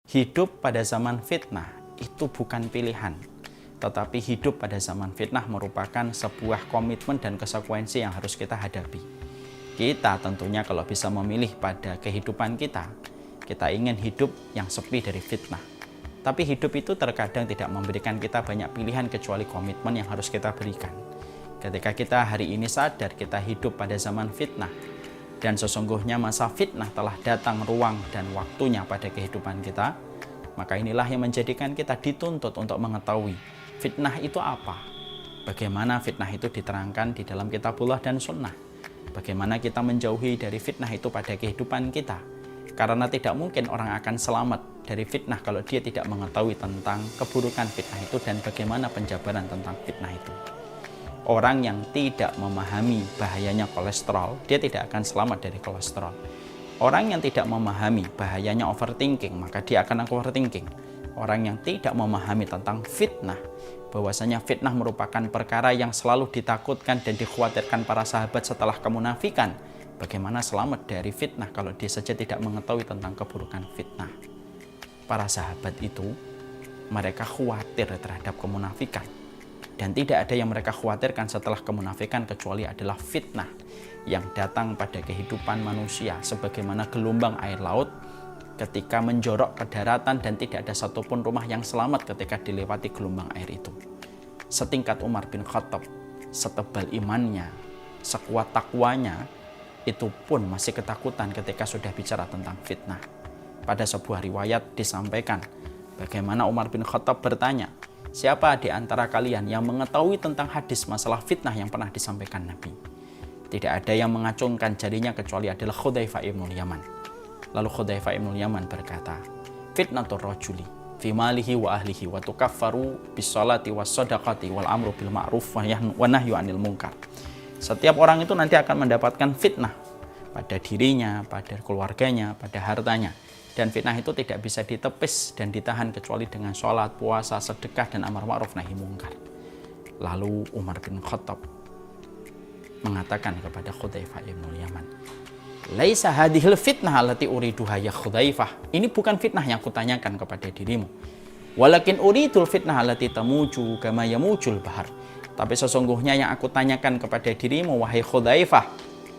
Hidup pada zaman fitnah itu bukan pilihan, tetapi hidup pada zaman fitnah merupakan sebuah komitmen dan konsekuensi yang harus kita hadapi. Kita tentunya kalau bisa memilih pada kehidupan kita, kita ingin hidup yang sepi dari fitnah. Tapi hidup itu terkadang tidak memberikan kita banyak pilihan kecuali komitmen yang harus kita berikan. Ketika kita hari ini sadar kita hidup pada zaman fitnah, dan sesungguhnya masa fitnah telah datang ruang dan waktunya pada kehidupan kita, maka inilah yang menjadikan kita dituntut untuk mengetahui fitnah itu apa, bagaimana fitnah itu diterangkan di dalam kitabullah dan sunnah, bagaimana kita menjauhi dari fitnah itu pada kehidupan kita, karena tidak mungkin orang akan selamat dari fitnah kalau dia tidak mengetahui tentang keburukan fitnah itu dan bagaimana penjabaran tentang fitnah itu. Orang yang tidak memahami bahayanya kolesterol, dia tidak akan selamat dari kolesterol. Orang yang tidak memahami bahayanya overthinking, maka dia akan overthinking. Orang yang tidak memahami tentang fitnah, bahwasanya fitnah merupakan perkara yang selalu ditakutkan dan dikhawatirkan para sahabat setelah kemunafikan. Bagaimana selamat dari fitnah kalau dia saja tidak mengetahui tentang keburukan fitnah? Para sahabat itu, mereka khawatir terhadap kemunafikan. Dan tidak ada yang mereka khawatirkan setelah kemunafikan kecuali adalah fitnah yang datang pada kehidupan manusia sebagaimana gelombang air laut ketika menjorok ke daratan dan tidak ada satupun rumah yang selamat ketika dilewati gelombang air itu. Setingkat Umar bin Khattab, setebal imannya, sekuat takwanya, itu pun masih ketakutan ketika sudah bicara tentang fitnah. Pada sebuah riwayat disampaikan bagaimana Umar bin Khattab bertanya, siapa di antara kalian yang mengetahui tentang hadis masalah fitnah yang pernah disampaikan Nabi? Tidak ada yang mengacungkan jarinya kecuali adalah Hudzaifah ibnul Yaman. Lalu Hudzaifah ibnul Yaman berkata, fitnatur rajuli fi malihi wa ahlihi wa tukaffaru bis salati was sadaqati wal amru bil ma'ruf wa nahyu 'anil munkar. Setiap orang itu nanti akan mendapatkan fitnah pada dirinya, pada keluarganya, pada hartanya. Dan fitnah itu tidak bisa ditepis dan ditahan kecuali dengan sholat, puasa, sedekah, dan amar ma'ruf nahi mungkar. Lalu Umar bin Khattab mengatakan kepada Hudzaifah ibnul Yaman, laisa hadhil fitnah allati uriduha ya Hudzaifah. Ini bukan fitnah yang kutanyakan kepada dirimu. Walakin uridul fitnah allati tamuju kama yamujul bahar. Tapi sesungguhnya yang aku tanyakan kepada dirimu, wahai Hudzaifah,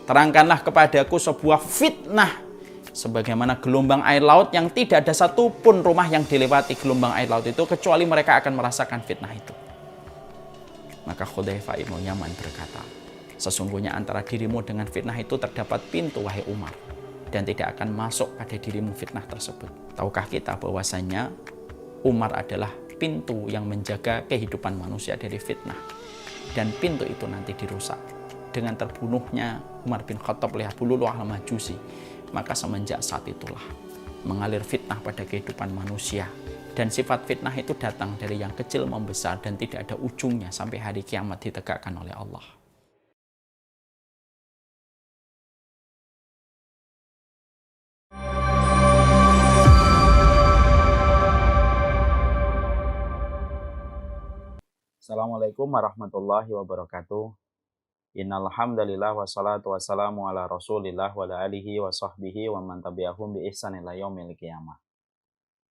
terangkanlah kepadaku sebuah fitnah sebagaimana gelombang air laut yang tidak ada satupun rumah yang dilewati gelombang air laut itu kecuali mereka akan merasakan fitnah itu. Maka Hudzaifah ibnul Yaman berkata, sesungguhnya antara dirimu dengan fitnah itu terdapat pintu, wahai Umar, dan tidak akan masuk pada dirimu fitnah tersebut. Tahukah kita bahwasanya Umar adalah pintu yang menjaga kehidupan manusia dari fitnah, dan pintu itu nanti dirusak dengan terbunuhnya Umar bin Khattab oleh Abu Lu'lu'ah al-Majusi. Maka semenjak saat itulah mengalir fitnah pada kehidupan manusia, dan sifat fitnah itu datang dari yang kecil membesar dan tidak ada ujungnya sampai hari kiamat ditegakkan oleh Allah. Assalamualaikum warahmatullahi wabarakatuh. Innal hamdalillah wassalatu wassalamu ala Rasulillah wa ala alihi wa sahbihi wa man tabi'ahum bi ihsan ila yaumil qiyamah.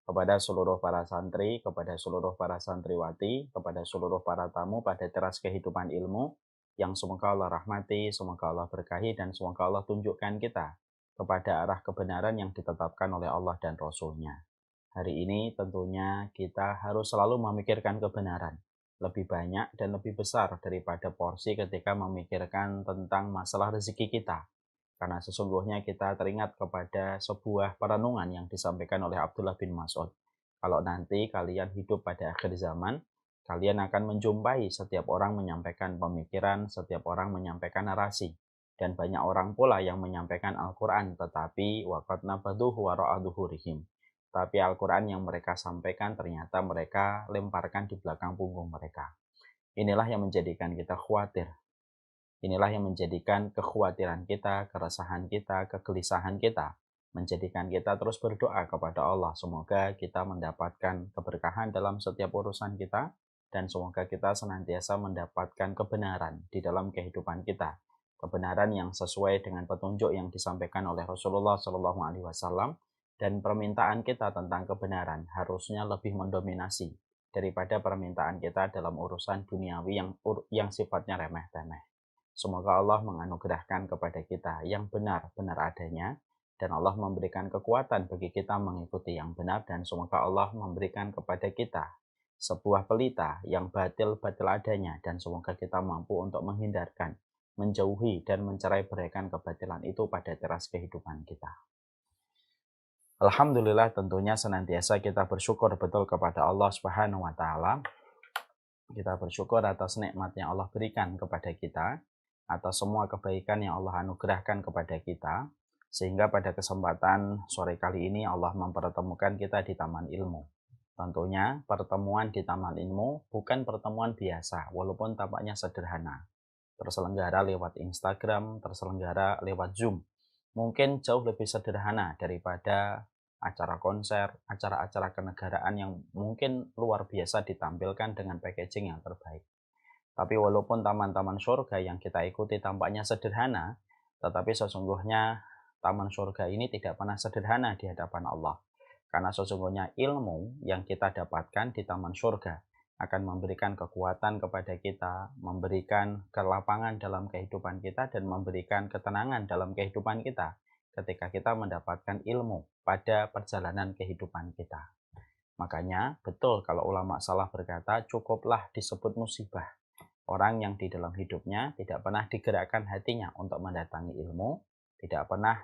Kepada seluruh para santri, kepada seluruh para santriwati, kepada seluruh para tamu pada teras kehidupan ilmu yang semoga Allah rahmati, semoga Allah berkahi, dan semoga Allah tunjukkan kita kepada arah kebenaran yang ditetapkan oleh Allah dan Rasul-Nya. Hari ini tentunya kita harus selalu memikirkan kebenaran lebih banyak dan lebih besar daripada porsi ketika memikirkan tentang masalah rezeki kita. Karena sesungguhnya kita teringat kepada sebuah perenungan yang disampaikan oleh Abdullah bin Mas'ud. Kalau nanti kalian hidup pada akhir zaman, kalian akan menjumpai setiap orang menyampaikan pemikiran, setiap orang menyampaikan narasi. Dan banyak orang pula yang menyampaikan Al-Quran, tetapi waqad nabaduhu wara'a dhuhurihim. Tapi Al-Quran yang mereka sampaikan ternyata mereka lemparkan di belakang punggung mereka. Inilah yang menjadikan kita khawatir. Inilah yang menjadikan kekhawatiran kita, keresahan kita, kegelisahan kita. Menjadikan kita terus berdoa kepada Allah. Semoga kita mendapatkan keberkahan dalam setiap urusan kita. Dan semoga kita senantiasa mendapatkan kebenaran di dalam kehidupan kita. Kebenaran yang sesuai dengan petunjuk yang disampaikan oleh Rasulullah SAW. dan permintaan kita tentang kebenaran harusnya lebih mendominasi daripada permintaan kita dalam urusan duniawi yang sifatnya remeh-temeh. Semoga Allah menganugerahkan kepada kita yang benar-benar adanya, dan Allah memberikan kekuatan bagi kita mengikuti yang benar, dan semoga Allah memberikan kepada kita sebuah pelita yang batil-batil adanya, dan semoga kita mampu untuk menghindarkan, menjauhi, dan mencerai-beraikan kebatilan itu pada teras kehidupan kita. Alhamdulillah, tentunya senantiasa kita bersyukur betul kepada Allah Subhanahu wa Ta'ala. Kita bersyukur atas nikmat yang Allah berikan kepada kita, atas semua kebaikan yang Allah anugerahkan kepada kita, sehingga pada kesempatan sore kali ini Allah mempertemukan kita di Taman Ilmu. Tentunya pertemuan di Taman Ilmu bukan pertemuan biasa, walaupun tampaknya sederhana. Terselenggara lewat Instagram, terselenggara lewat Zoom. Mungkin jauh lebih sederhana daripada acara konser, acara-acara kenegaraan yang mungkin luar biasa ditampilkan dengan packaging yang terbaik. Tapi walaupun taman-taman surga yang kita ikuti tampaknya sederhana, tetapi sesungguhnya taman surga ini tidak pernah sederhana di hadapan Allah. Karena sesungguhnya ilmu yang kita dapatkan di taman surga akan memberikan kekuatan kepada kita, memberikan kelapangan dalam kehidupan kita, dan memberikan ketenangan dalam kehidupan kita ketika kita mendapatkan ilmu pada perjalanan kehidupan kita. Makanya betul kalau ulama salaf berkata, cukuplah disebut musibah orang yang di dalam hidupnya tidak pernah digerakkan hatinya untuk mendatangi ilmu, tidak pernah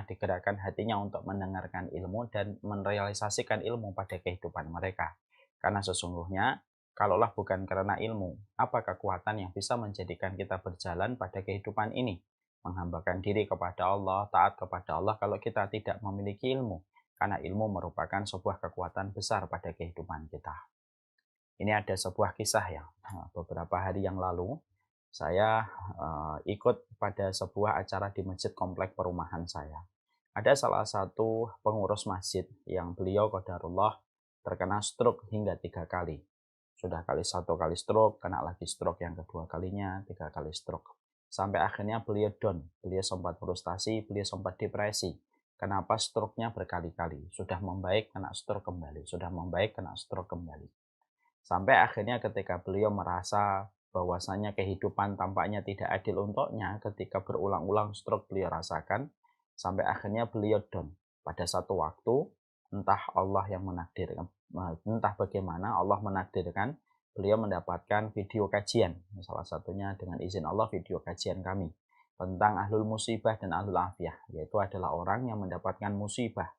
digerakkan hatinya untuk mendengarkan ilmu dan merealisasikan ilmu pada kehidupan mereka. Karena sesungguhnya kalaulah bukan karena ilmu, apa kekuatan yang bisa menjadikan kita berjalan pada kehidupan ini? Menghambakan diri kepada Allah, taat kepada Allah kalau kita tidak memiliki ilmu. Karena ilmu merupakan sebuah kekuatan besar pada kehidupan kita. Ini ada sebuah kisah ya, beberapa hari yang lalu saya ikut pada sebuah acara di masjid komplek perumahan saya. Ada salah satu pengurus masjid yang beliau qadarullah terkena stroke hingga 3 kali. Sudah satu kali stroke, kena lagi stroke yang kedua kalinya, 3 kali stroke. Sampai akhirnya beliau down, beliau sempat frustasi, beliau sempat depresi. Kenapa stroke-nya berkali-kali? Sudah membaik, kena stroke kembali. Sudah membaik, kena stroke kembali. Sampai akhirnya ketika beliau merasa bahwasanya kehidupan tampaknya tidak adil untuknya ketika berulang-ulang stroke beliau rasakan, sampai akhirnya beliau down. Pada satu waktu, entah Allah yang menakdirkan, entah bagaimana Allah menakdirkan, beliau mendapatkan video kajian, salah satunya dengan izin Allah video kajian kami tentang ahlul musibah dan ahlul afiyah, yaitu adalah orang yang mendapatkan musibah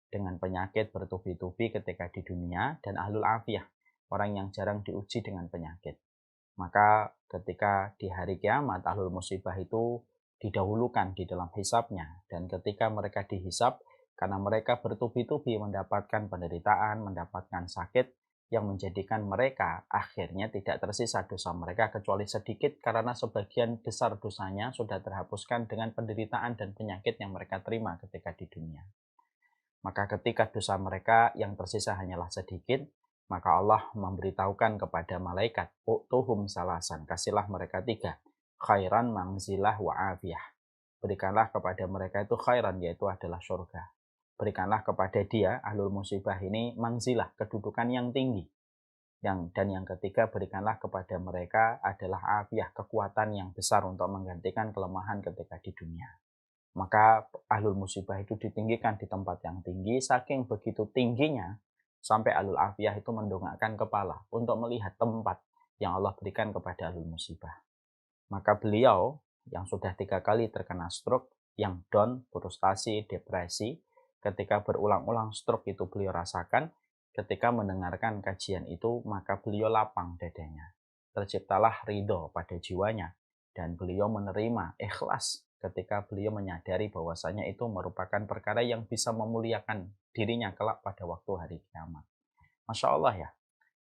dengan penyakit bertubi-tubi ketika di dunia, dan ahlul afiyah, orang yang jarang diuji dengan penyakit. Maka ketika di hari kiamat ahlul musibah itu didahulukan di dalam hisabnya, dan ketika mereka dihisab, karena mereka bertubi-tubi mendapatkan penderitaan, mendapatkan sakit yang menjadikan mereka akhirnya tidak tersisa dosa mereka kecuali sedikit, karena sebagian besar dosanya sudah terhapuskan dengan penderitaan dan penyakit yang mereka terima ketika di dunia. Maka ketika dosa mereka yang tersisa hanyalah sedikit, maka Allah memberitahukan kepada malaikat, "U'tuhum salasan," kasihlah mereka 3, khairan, mangzilah, wa afiyah. Berikanlah kepada mereka itu khairan, yaitu adalah surga. Berikanlah kepada dia, ahlul musibah ini, mangzilah, kedudukan yang tinggi. Dan yang ketiga, berikanlah kepada mereka adalah afiyah, kekuatan yang besar untuk menggantikan kelemahan ketika di dunia. Maka ahlul musibah itu ditinggikan di tempat yang tinggi, saking begitu tingginya, sampai ahlul afiyah itu mendongakkan kepala untuk melihat tempat yang Allah berikan kepada ahlul musibah. Maka beliau yang sudah 3 kali terkena stroke, yang down, frustasi, depresi, ketika berulang-ulang stroke itu beliau rasakan, ketika mendengarkan kajian itu, maka beliau lapang dadanya. Terciptalah ridho pada jiwanya, dan beliau menerima ikhlas ketika beliau menyadari bahwasanya itu merupakan perkara yang bisa memuliakan dirinya kelak pada waktu hari kiamat. Masya Allah ya,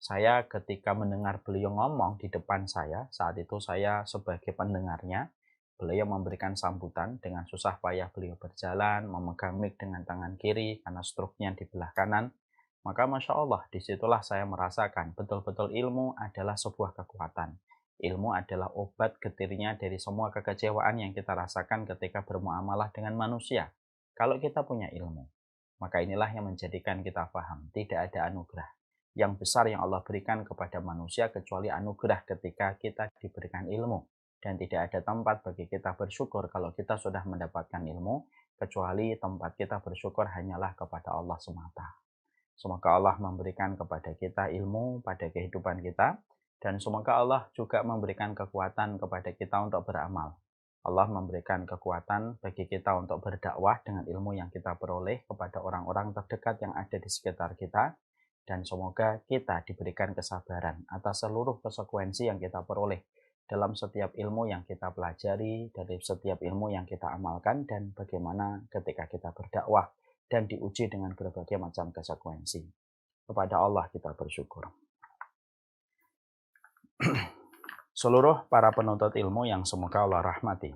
saya ketika mendengar beliau ngomong di depan saya, saat itu saya sebagai pendengarnya, beliau memberikan sambutan dengan susah payah beliau berjalan, memegang mic dengan tangan kiri karena stroke-nya di belah kanan. Maka Masya Allah, disitulah saya merasakan betul-betul ilmu adalah sebuah kekuatan. Ilmu adalah obat getirnya dari semua kekecewaan yang kita rasakan ketika bermuamalah dengan manusia. Kalau kita punya ilmu, Maka inilah yang menjadikan kita paham, tidak ada anugerah yang besar yang Allah berikan kepada manusia kecuali anugerah ketika kita diberikan ilmu. Dan tidak ada tempat bagi kita bersyukur kalau kita sudah mendapatkan ilmu, kecuali tempat kita bersyukur hanyalah kepada Allah semata. Semoga Allah memberikan kepada kita ilmu pada kehidupan kita, dan semoga Allah juga memberikan kekuatan kepada kita untuk beramal. Allah memberikan kekuatan bagi kita untuk berdakwah dengan ilmu yang kita peroleh kepada orang-orang terdekat yang ada di sekitar kita, dan semoga kita diberikan kesabaran atas seluruh konsekuensi yang kita peroleh dalam setiap ilmu yang kita pelajari, dari setiap ilmu yang kita amalkan, dan bagaimana ketika kita berdakwah dan diuji dengan berbagai macam konsekuensi. Kepada Allah kita bersyukur. Seluruh para penuntut ilmu yang semoga Allah rahmati.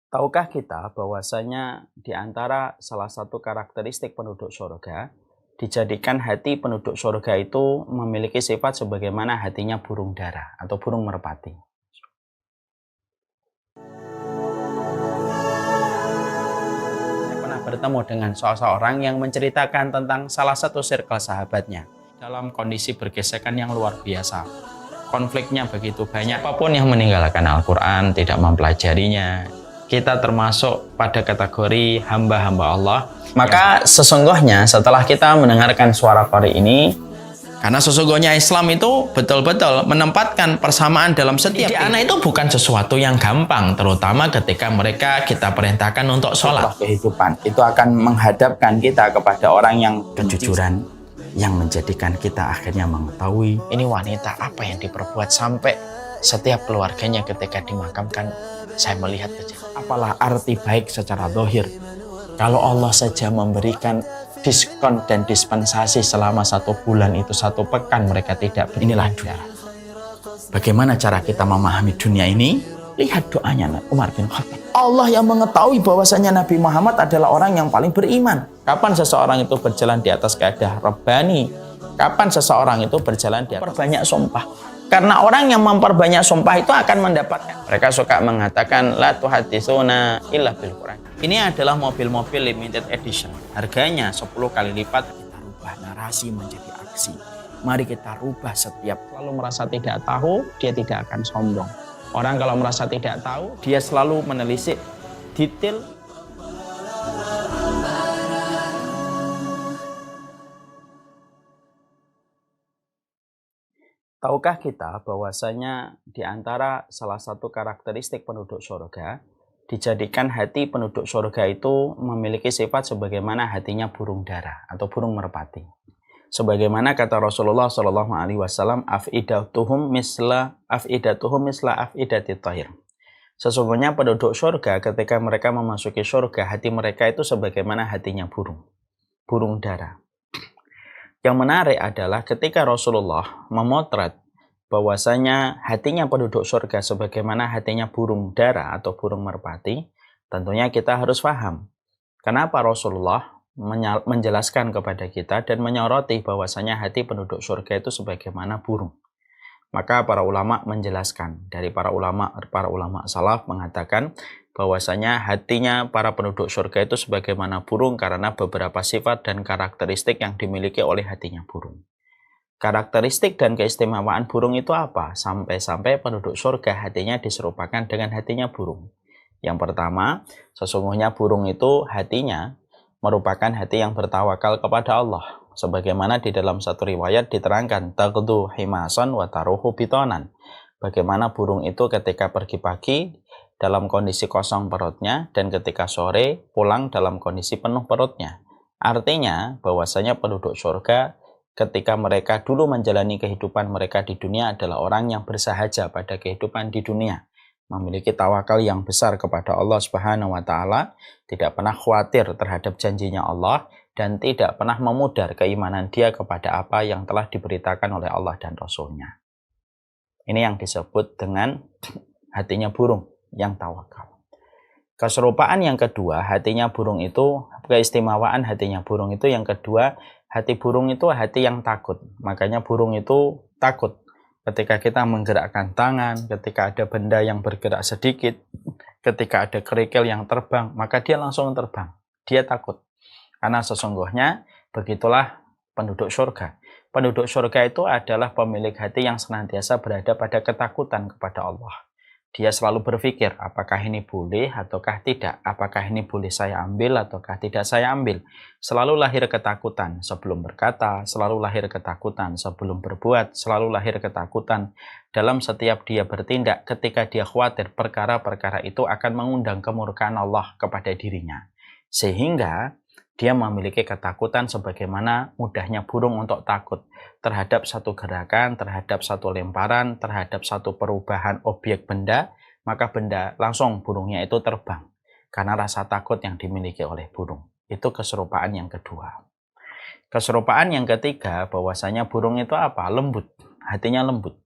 Tahukah kita bahwasanya di antara salah satu karakteristik penduduk surga, dijadikan hati penduduk surga itu memiliki sifat sebagaimana hatinya burung dara atau burung merpati. Saya pernah bertemu dengan seseorang yang menceritakan tentang salah satu circle sahabatnya dalam kondisi bergesekan yang luar biasa. Konfliknya begitu banyak, apapun yang meninggalkan Al-Quran, tidak mempelajarinya, kita termasuk pada kategori hamba-hamba Allah. Maka sesungguhnya setelah kita mendengarkan suara qari ini, karena sesungguhnya Islam itu betul-betul menempatkan persamaan dalam setiap anak itu bukan sesuatu yang gampang, terutama ketika mereka kita perintahkan untuk sholat. Kehidupan itu akan menghadapkan kita kepada orang yang kejujuran, yang menjadikan kita akhirnya mengetahui ini wanita apa yang diperbuat sampai setiap keluarganya ketika dimakamkan saya melihat saja. Apalah arti baik secara zahir kalau Allah saja memberikan diskon dan dispensasi selama 1 bulan itu 1 pekan mereka tidak. Inilah dunia. Bagaimana cara kita memahami dunia ini? Lihat doanya Umar bin Khattab. Allah yang mengetahui bahwasanya Nabi Muhammad adalah orang yang paling beriman. Kapan seseorang itu berjalan di atas kaidah Rabbani? Kapan seseorang itu berjalan di atas perbanyak sumpah? Karena orang yang memperbanyak sumpah itu akan mendapatkan. Mereka suka mengatakan la tuhaditsuna illa bil Quran. Ini adalah mobil-mobil limited edition. Harganya 10 kali lipat. Kita rubah narasi menjadi aksi. Mari kita rubah setiap. Kalau merasa tidak tahu, dia tidak akan sombong. Orang kalau merasa tidak tahu, dia selalu menelisik detail. Tahukah kita bahwasanya di antara salah satu karakteristik penduduk surga, dijadikan hati penduduk surga itu memiliki sifat sebagaimana hatinya burung dara atau burung merpati. Sebagaimana kata Rasulullah SAW, afidatuhum misla afidatit tahir. Sesungguhnya penduduk surga ketika mereka memasuki surga, hati mereka itu sebagaimana hatinya burung dara. Yang menarik adalah ketika Rasulullah memotret bahwasanya hatinya penduduk surga sebagaimana hatinya burung dara atau burung merpati, tentunya kita harus paham kenapa Rasulullah menjelaskan kepada kita dan menyoroti bahwasanya hati penduduk surga itu sebagaimana burung. Maka para ulama menjelaskan, dari para ulama salaf mengatakan bahwasanya hatinya para penduduk surga itu sebagaimana burung karena beberapa sifat dan karakteristik yang dimiliki oleh hatinya burung. Karakteristik dan keistimewaan burung itu apa? Sampai-sampai penduduk surga hatinya diserupakan dengan hatinya burung. Yang pertama, sesungguhnya burung itu hatinya merupakan hati yang bertawakal kepada Allah. Sebagaimana di dalam satu riwayat diterangkan, taqdu himasan wa taruhu bitonan. Bagaimana burung itu ketika pergi pagi dalam kondisi kosong perutnya dan ketika sore pulang dalam kondisi penuh perutnya. Artinya bahwasanya penduduk surga ketika mereka dulu menjalani kehidupan mereka di dunia adalah orang yang bersahaja pada kehidupan di dunia, memiliki tawakal yang besar kepada Allah Subhanahu wa taala, tidak pernah khawatir terhadap janjinya Allah dan tidak pernah memudar keimanan dia kepada apa yang telah diberitakan oleh Allah dan Rasul-Nya. Ini yang disebut dengan hatinya burung yang tawakal. Keserupaan yang kedua, hatinya burung itu, keistimewaan hatinya burung itu yang kedua, hati burung itu hati yang takut. Makanya burung itu takut ketika kita menggerakkan tangan, ketika ada benda yang bergerak sedikit, ketika ada kerikil yang terbang, maka dia langsung terbang. Dia takut. Karena sesungguhnya begitulah penduduk surga. Penduduk surga itu adalah pemilik hati yang senantiasa berada pada ketakutan kepada Allah. Dia selalu berpikir, apakah ini boleh ataukah tidak? Apakah ini boleh saya ambil ataukah tidak saya ambil? Selalu lahir ketakutan sebelum berkata, selalu lahir ketakutan sebelum berbuat, selalu lahir ketakutan dalam setiap dia bertindak ketika dia khawatir perkara-perkara itu akan mengundang kemurkaan Allah kepada dirinya. Sehingga dia memiliki ketakutan sebagaimana mudahnya burung untuk takut terhadap satu gerakan, terhadap satu lemparan, terhadap satu perubahan objek benda, maka benda langsung burungnya itu terbang. Karena rasa takut yang dimiliki oleh burung. Itu keserupaan yang kedua. Keserupaan yang ketiga, bahwasanya burung itu apa? Lembut. Hatinya lembut.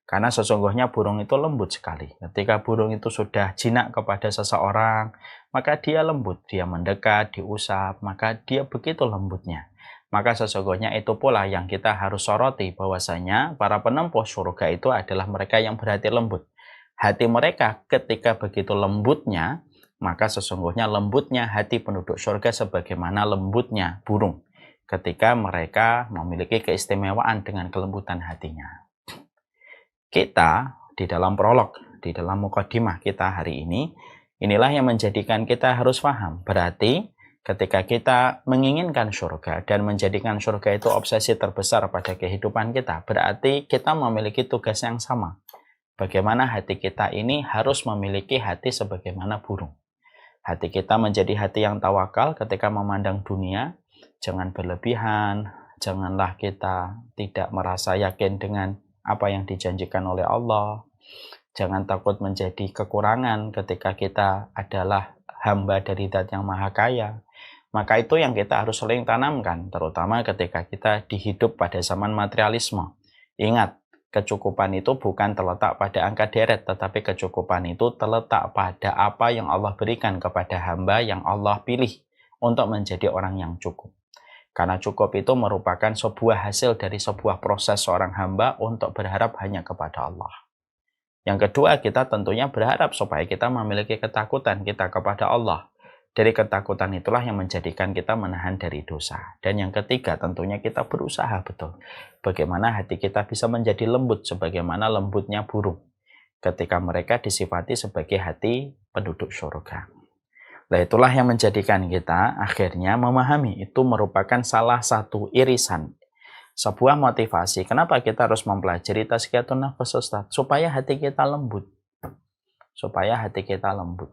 Karena sesungguhnya burung itu lembut sekali. Ketika burung itu sudah jinak kepada seseorang, maka dia lembut. Dia mendekat, diusap, maka dia begitu lembutnya. Maka sesungguhnya itu pula yang kita harus soroti, bahwasanya para penempuh surga itu adalah mereka yang berhati lembut. Hati mereka ketika begitu lembutnya, maka sesungguhnya lembutnya hati penduduk surga sebagaimana lembutnya burung ketika mereka memiliki keistimewaan dengan kelembutan hatinya. Kita di dalam prolog, di dalam mukadimah kita hari ini, inilah yang menjadikan kita harus paham. Berarti ketika kita menginginkan surga dan menjadikan surga itu obsesi terbesar pada kehidupan kita, berarti kita memiliki tugas yang sama. Bagaimana hati kita ini harus memiliki hati sebagaimana burung. Hati kita menjadi hati yang tawakal ketika memandang dunia, jangan berlebihan, janganlah kita tidak merasa yakin dengan apa yang dijanjikan oleh Allah. Jangan takut menjadi kekurangan ketika kita adalah hamba dari Zat yang Maha Kaya. Maka itu yang kita harus sering tanamkan, terutama ketika kita dihidup pada zaman materialisme. Ingat, kecukupan itu bukan terletak pada angka deret, tetapi kecukupan itu terletak pada apa yang Allah berikan kepada hamba yang Allah pilih untuk menjadi orang yang cukup. Karena cukup itu merupakan sebuah hasil dari sebuah proses seorang hamba untuk berharap hanya kepada Allah. Yang kedua, kita tentunya berharap supaya kita memiliki ketakutan kita kepada Allah. Dari ketakutan itulah yang menjadikan kita menahan dari dosa. Dan yang ketiga, tentunya kita berusaha betul. Bagaimana hati kita bisa menjadi lembut sebagaimana lembutnya burung ketika mereka disifati sebagai hati penduduk surga. Nah, itulah yang menjadikan kita akhirnya memahami itu merupakan salah satu irisan, sebuah motivasi. Kenapa kita harus mempelajari tazkiyatun nafs, Ustaz? Supaya hati kita lembut. Supaya hati kita lembut.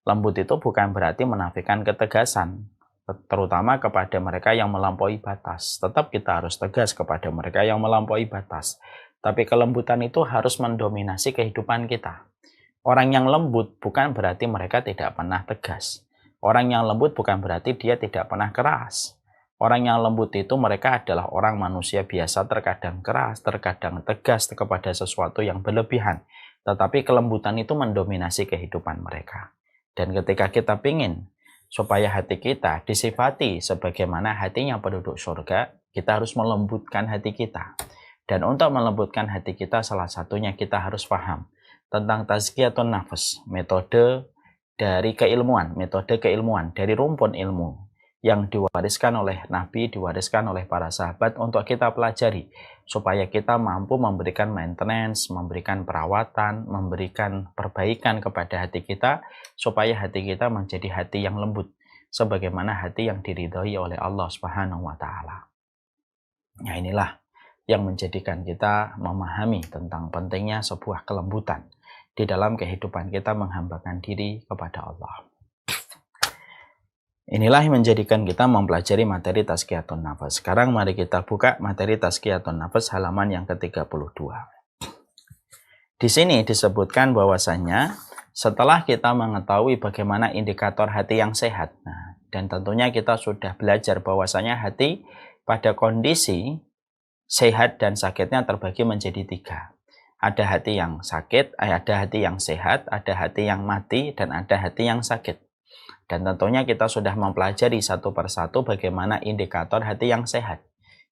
Lembut itu bukan berarti menafikan ketegasan, terutama kepada mereka yang melampaui batas. Tetap kita harus tegas kepada mereka yang melampaui batas. Tapi kelembutan itu harus mendominasi kehidupan kita. Orang yang lembut bukan berarti mereka tidak pernah tegas. Orang yang lembut bukan berarti dia tidak pernah keras. Orang yang lembut itu mereka adalah orang manusia biasa, terkadang keras, terkadang tegas kepada sesuatu yang berlebihan. Tetapi kelembutan itu mendominasi kehidupan mereka. Dan ketika kita ingin supaya hati kita disifati sebagaimana hatinya penduduk surga, kita harus melembutkan hati kita. Dan untuk melembutkan hati kita, salah satunya kita harus paham tentang tazkiyatun nafs, metode keilmuan dari rumpun ilmu yang diwariskan oleh Nabi, diwariskan oleh para sahabat untuk kita pelajari supaya kita mampu memberikan maintenance, memberikan perawatan, memberikan perbaikan kepada hati kita supaya hati kita menjadi hati yang lembut sebagaimana hati yang diridhoi oleh Allah Subhanahu wa taala. Nah, inilah yang menjadikan kita memahami tentang pentingnya sebuah kelembutan di dalam kehidupan kita menghambakan diri kepada Allah. Inilah yang menjadikan kita mempelajari materi tazkiyatun nafs. Sekarang mari kita buka materi tazkiyatun nafs halaman yang ke-32. Di sini disebutkan bahwasanya setelah kita mengetahui bagaimana indikator hati yang sehat, dan tentunya kita sudah belajar bahwasanya hati pada kondisi sehat dan sakitnya terbagi menjadi 3. Ada hati yang sakit, ada hati yang sehat, ada hati yang mati, dan ada hati yang sakit. Dan tentunya kita sudah mempelajari satu persatu bagaimana indikator hati yang sehat.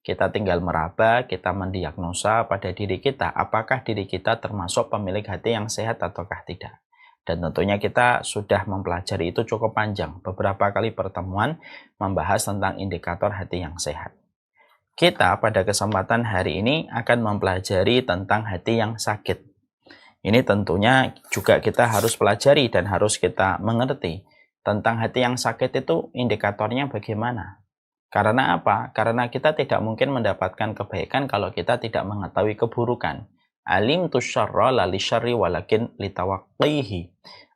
Kita tinggal meraba, kita mendiagnosa pada diri kita, apakah diri kita termasuk pemilik hati yang sehat ataukah tidak. Dan tentunya kita sudah mempelajari itu cukup panjang. Beberapa kali pertemuan membahas tentang indikator hati yang sehat. Kita pada kesempatan hari ini akan mempelajari tentang hati yang sakit. Ini tentunya juga kita harus pelajari dan harus kita mengerti. Tentang hati yang sakit itu indikatornya bagaimana? Karena apa? Karena kita tidak mungkin mendapatkan kebaikan kalau kita tidak mengetahui keburukan. Alim tusyarra la lisyarri walakin litawaqqihi.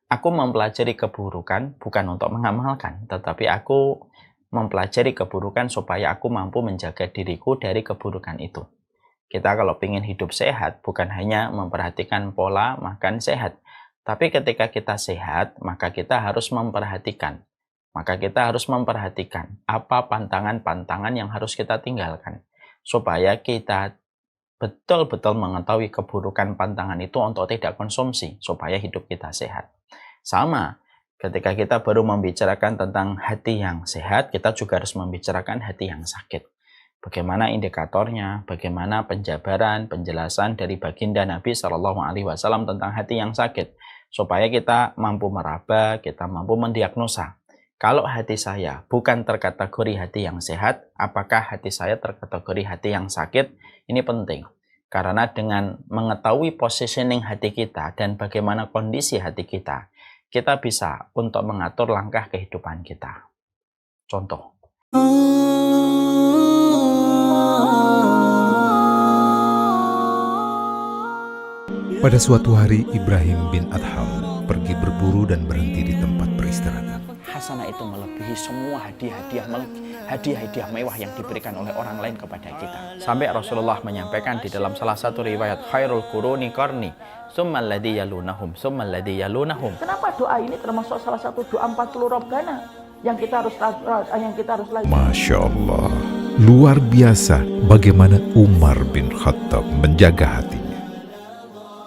Aku mempelajari keburukan bukan untuk mengamalkan, tetapi aku mempelajari keburukan supaya aku mampu menjaga diriku dari keburukan itu. Kita kalau ingin hidup sehat, bukan hanya memperhatikan pola makan sehat, tapi ketika kita sehat, maka kita harus memperhatikan. Maka kita harus memperhatikan apa pantangan-pantangan yang harus kita tinggalkan, supaya kita betul-betul mengetahui keburukan pantangan itu untuk tidak konsumsi, supaya hidup kita sehat. Sama, ketika kita baru membicarakan tentang hati yang sehat, kita juga harus membicarakan hati yang sakit. Bagaimana indikatornya, bagaimana penjabaran, penjelasan dari baginda Nabi Shallallahu Alaihi Wasallam tentang hati yang sakit, supaya kita mampu meraba, kita mampu mendiagnosa. Kalau hati saya bukan terkategori hati yang sehat, apakah hati saya terkategori hati yang sakit? Ini penting. Karena dengan mengetahui positioning hati kita dan bagaimana kondisi hati kita, kita bisa untuk mengatur langkah kehidupan kita. Contoh. Pada suatu hari, Ibrahim bin Adham pergi berburu dan berhenti di tempat peristirahatan. Hasanah itu melebihi semua hadiah-hadiah mewah yang diberikan oleh orang lain kepada kita. Sampai Rasulullah menyampaikan di dalam salah satu riwayat, khairul quruni qarni, tsummal ladzi yalunahum, tsummal ladzi yalunahum. Kenapa doa ini termasuk salah satu doa 40 Rabbana yang kita harus lagi? Masya Allah, luar biasa bagaimana Umar bin Khattab menjaga hatinya.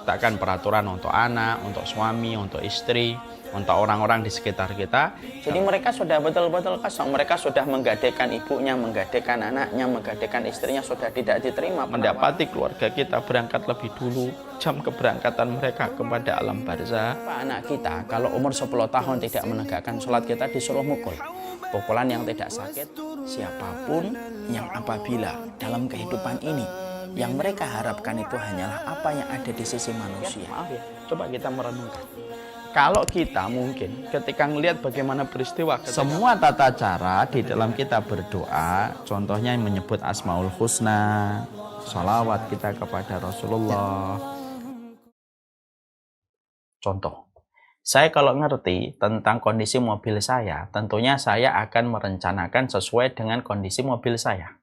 Letakkan peraturan untuk anak, untuk suami, untuk istri, untuk orang-orang di sekitar kita. Jadi mereka sudah betul-betul kosong. Mereka sudah menggadaikan ibunya, menggadaikan anaknya, menggadaikan istrinya, sudah tidak diterima. Mendapati keluarga kita berangkat lebih dulu, jam keberangkatan mereka kepada alam barzah. Anak kita kalau umur 10 tahun tidak menegakkan sholat, kita disuruh mukul. Pukulan yang tidak sakit. Siapapun yang apabila dalam kehidupan ini yang mereka harapkan itu hanyalah apa yang ada di sisi manusia. Maaf ya, coba kita merenungkan. Kalau kita mungkin ketika melihat bagaimana peristiwa, semua tata cara di dalam kita berdoa, contohnya menyebut Asmaul Husna, sholawat kita kepada Rasulullah. Contoh, saya kalau ngerti tentang kondisi mobil saya, tentunya saya akan merencanakan sesuai dengan kondisi mobil saya.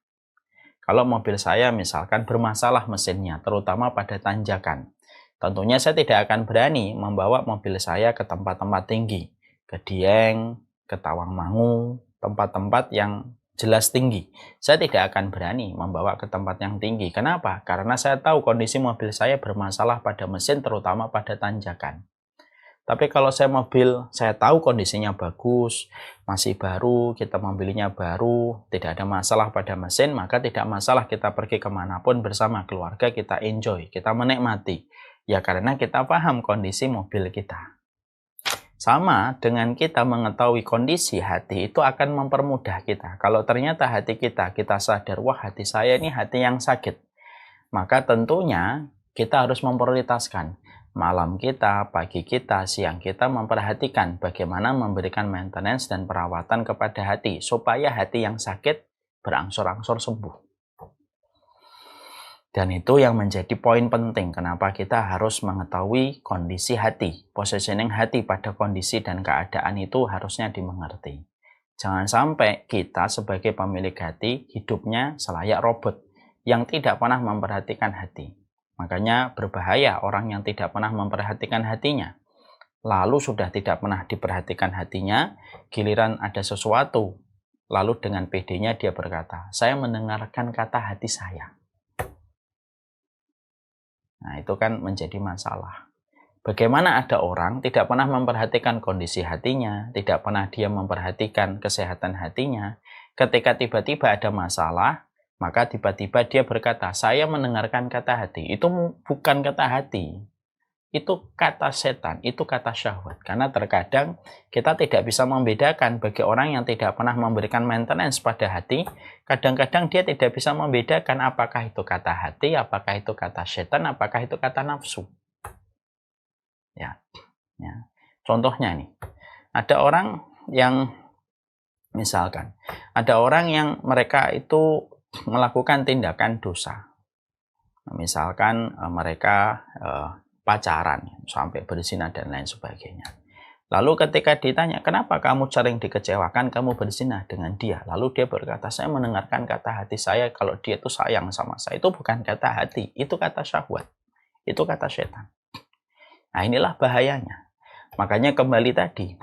Kalau mobil saya misalkan bermasalah mesinnya, terutama pada tanjakan, tentunya saya tidak akan berani membawa mobil saya ke tempat-tempat tinggi, ke Dieng, ke Tawangmangu, tempat-tempat yang jelas tinggi. Saya tidak akan berani membawa ke tempat yang tinggi. Kenapa? Karena saya tahu kondisi mobil saya bermasalah pada mesin, terutama pada tanjakan. Tapi kalau saya tahu kondisinya bagus, masih baru, kita membelinya baru, tidak ada masalah pada mesin, maka tidak masalah kita pergi kemanapun bersama keluarga, kita enjoy, kita menikmati. Ya karena kita paham kondisi mobil kita. Sama dengan kita mengetahui kondisi hati, itu akan mempermudah kita. Kalau ternyata hati kita sadar, wah hati saya ini hati yang sakit, maka tentunya kita harus memprioritaskan malam kita, pagi kita, siang kita memperhatikan bagaimana memberikan maintenance dan perawatan kepada hati, supaya hati yang sakit berangsur-angsur sembuh. Dan itu yang menjadi poin penting kenapa kita harus mengetahui kondisi hati. Positioning hati pada kondisi dan keadaan itu harusnya dimengerti. Jangan sampai kita sebagai pemilik hati hidupnya selayak robot yang tidak pernah memperhatikan hati. Makanya berbahaya orang yang tidak pernah memperhatikan hatinya. Lalu sudah tidak pernah diperhatikan hatinya, giliran ada sesuatu, lalu dengan PD-nya dia berkata, saya mendengarkan kata hati saya. Nah itu kan menjadi masalah. Bagaimana ada orang tidak pernah memperhatikan kondisi hatinya, tidak pernah dia memperhatikan kesehatan hatinya, ketika tiba-tiba ada masalah, maka tiba-tiba dia berkata, saya mendengarkan kata hati. Itu bukan kata hati. itu kata setan, itu kata syahwat. Karena terkadang kita tidak bisa membedakan bagi orang yang tidak pernah memberikan maintenance pada hati. Kadang-kadang dia tidak bisa membedakan apakah itu kata hati, apakah itu kata setan, apakah itu kata nafsu. Ya. Contohnya nih, ada orang yang misalkan, ada orang yang mereka itu melakukan tindakan dosa. Misalkan mereka pacaran sampai berzina dan lain sebagainya. Lalu ketika ditanya, kenapa kamu sering dikecewakan, kamu berzina dengan dia? Lalu dia berkata, saya mendengarkan kata hati saya kalau dia itu sayang sama saya. Itu bukan kata hati, itu kata syahwat. Itu kata setan. Nah, inilah bahayanya. Makanya kembali tadi,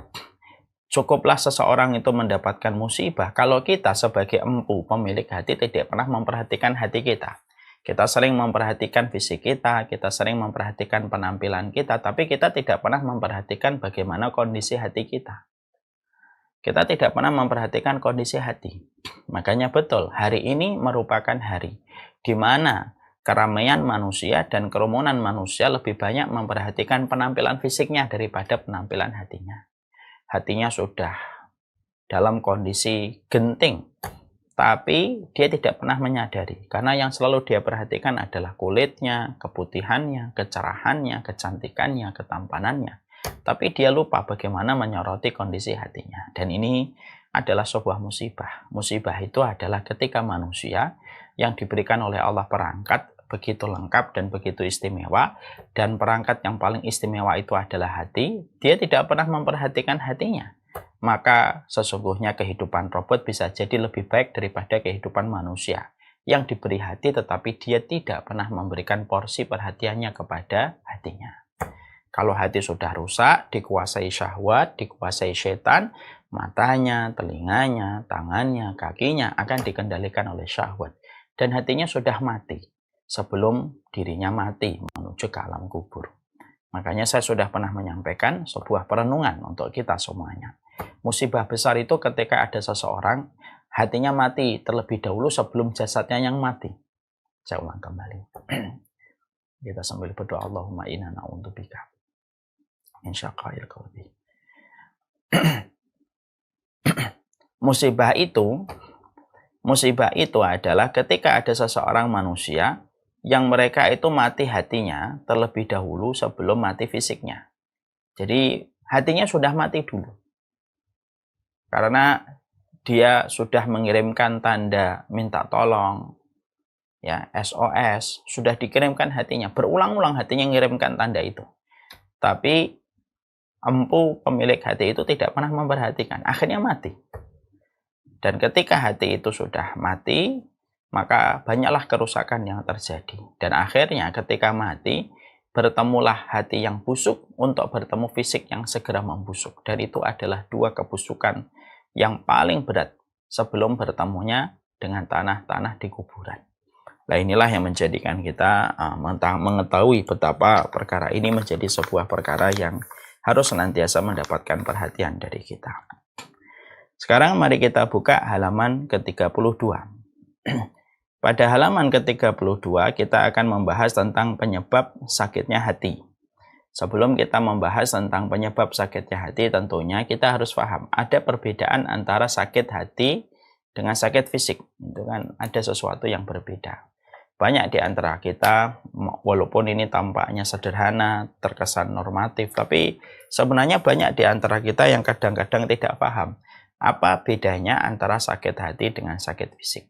cukuplah seseorang itu mendapatkan musibah kalau kita sebagai empu pemilik hati tidak pernah memperhatikan hati kita. Kita sering memperhatikan fisik kita, kita sering memperhatikan penampilan kita, tapi kita tidak pernah memperhatikan bagaimana kondisi hati kita. Kita tidak pernah memperhatikan kondisi hati. Makanya betul, hari ini merupakan hari di mana keramaian manusia dan kerumunan manusia lebih banyak memperhatikan penampilan fisiknya daripada penampilan hatinya. Hatinya sudah dalam kondisi genting, tapi dia tidak pernah menyadari, karena yang selalu dia perhatikan adalah kulitnya, keputihannya, kecerahannya, kecantikannya, ketampanannya. Tapi dia lupa bagaimana menyoroti kondisi hatinya. Dan ini adalah sebuah musibah. Musibah itu adalah ketika manusia yang diberikan oleh Allah perangkat begitu lengkap dan begitu istimewa, dan perangkat yang paling istimewa itu adalah hati, dia tidak pernah memperhatikan hatinya. Maka sesungguhnya kehidupan robot bisa jadi lebih baik daripada kehidupan manusia yang diberi hati tetapi dia tidak pernah memberikan porsi perhatiannya kepada hatinya. Kalau hati sudah rusak, dikuasai syahwat, dikuasai setan, matanya, telinganya, tangannya, kakinya akan dikendalikan oleh syahwat. Dan hatinya sudah mati sebelum dirinya mati menuju ke alam kubur. Makanya saya sudah pernah menyampaikan sebuah perenungan untuk kita semuanya. Musibah besar itu ketika ada seseorang hatinya mati terlebih dahulu sebelum jasadnya yang mati. Saya ulang kembali. Kita sambil berdoa, Allahumma inna na'udzubika min syaqa'il qalbi. Musibah itu adalah ketika ada seseorang manusia yang mereka itu mati hatinya terlebih dahulu sebelum mati fisiknya. Jadi hatinya sudah mati dulu. Karena dia sudah mengirimkan tanda minta tolong, ya, SOS, sudah dikirimkan hatinya. Berulang-ulang hatinya mengirimkan tanda itu. Tapi empu pemilik hati itu tidak pernah memperhatikan. Akhirnya mati. Dan ketika hati itu sudah mati, maka banyaklah kerusakan yang terjadi. Dan akhirnya ketika mati, bertemulah hati yang busuk untuk bertemu fisik yang segera membusuk. Dan itu adalah dua kebusukan yang paling berat sebelum bertemunya dengan tanah-tanah di kuburan. Nah, inilah yang menjadikan kita mengetahui betapa perkara ini menjadi sebuah perkara yang harus senantiasa mendapatkan perhatian dari kita. Sekarang mari kita buka halaman ke-32. Pada halaman ke-32 kita akan membahas tentang penyebab sakitnya hati. Sebelum kita membahas tentang penyebab sakitnya hati, tentunya kita harus paham ada perbedaan antara sakit hati dengan sakit fisik. Itu kan ada sesuatu yang berbeda. Banyak di antara kita, walaupun ini tampaknya sederhana, terkesan normatif, tapi sebenarnya banyak di antara kita yang kadang-kadang tidak paham apa bedanya antara sakit hati dengan sakit fisik.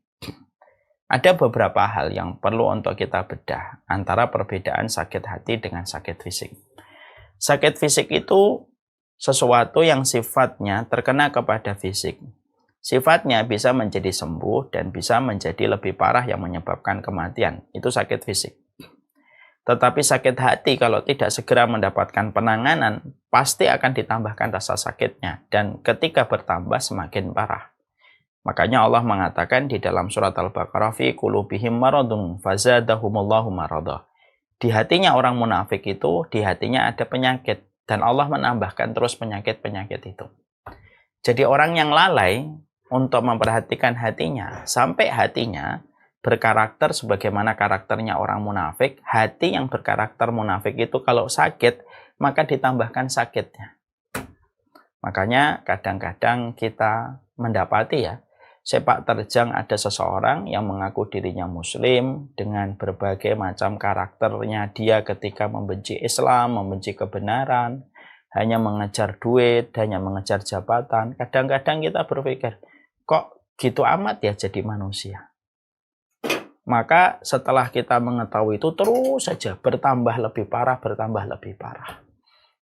Ada beberapa hal yang perlu untuk kita bedah antara perbedaan sakit hati dengan sakit fisik. Sakit fisik itu sesuatu yang sifatnya terkena kepada fisik. Sifatnya bisa menjadi sembuh dan bisa menjadi lebih parah yang menyebabkan kematian. Itu sakit fisik. Tetapi sakit hati kalau tidak segera mendapatkan penanganan, pasti akan ditambahkan rasa sakitnya. Dan ketika bertambah semakin parah. Makanya Allah mengatakan di dalam surat Al-Baqarah, fi qulubihim maradun fazadahumullahu maradah. Di hatinya orang munafik itu, di hatinya ada penyakit. Dan Allah menambahkan terus penyakit-penyakit itu. Jadi orang yang lalai untuk memperhatikan hatinya, sampai hatinya berkarakter sebagaimana karakternya orang munafik. Hati yang berkarakter munafik itu kalau sakit, maka ditambahkan sakitnya. Makanya kadang-kadang kita mendapati ya, sepak terjang ada seseorang yang mengaku dirinya muslim dengan berbagai macam karakternya dia ketika membenci Islam, membenci kebenaran, hanya mengejar duit, hanya mengejar jabatan. Kadang-kadang kita berpikir, kok gitu amat ya jadi manusia? Maka setelah kita mengetahui itu terus saja bertambah lebih parah, bertambah lebih parah.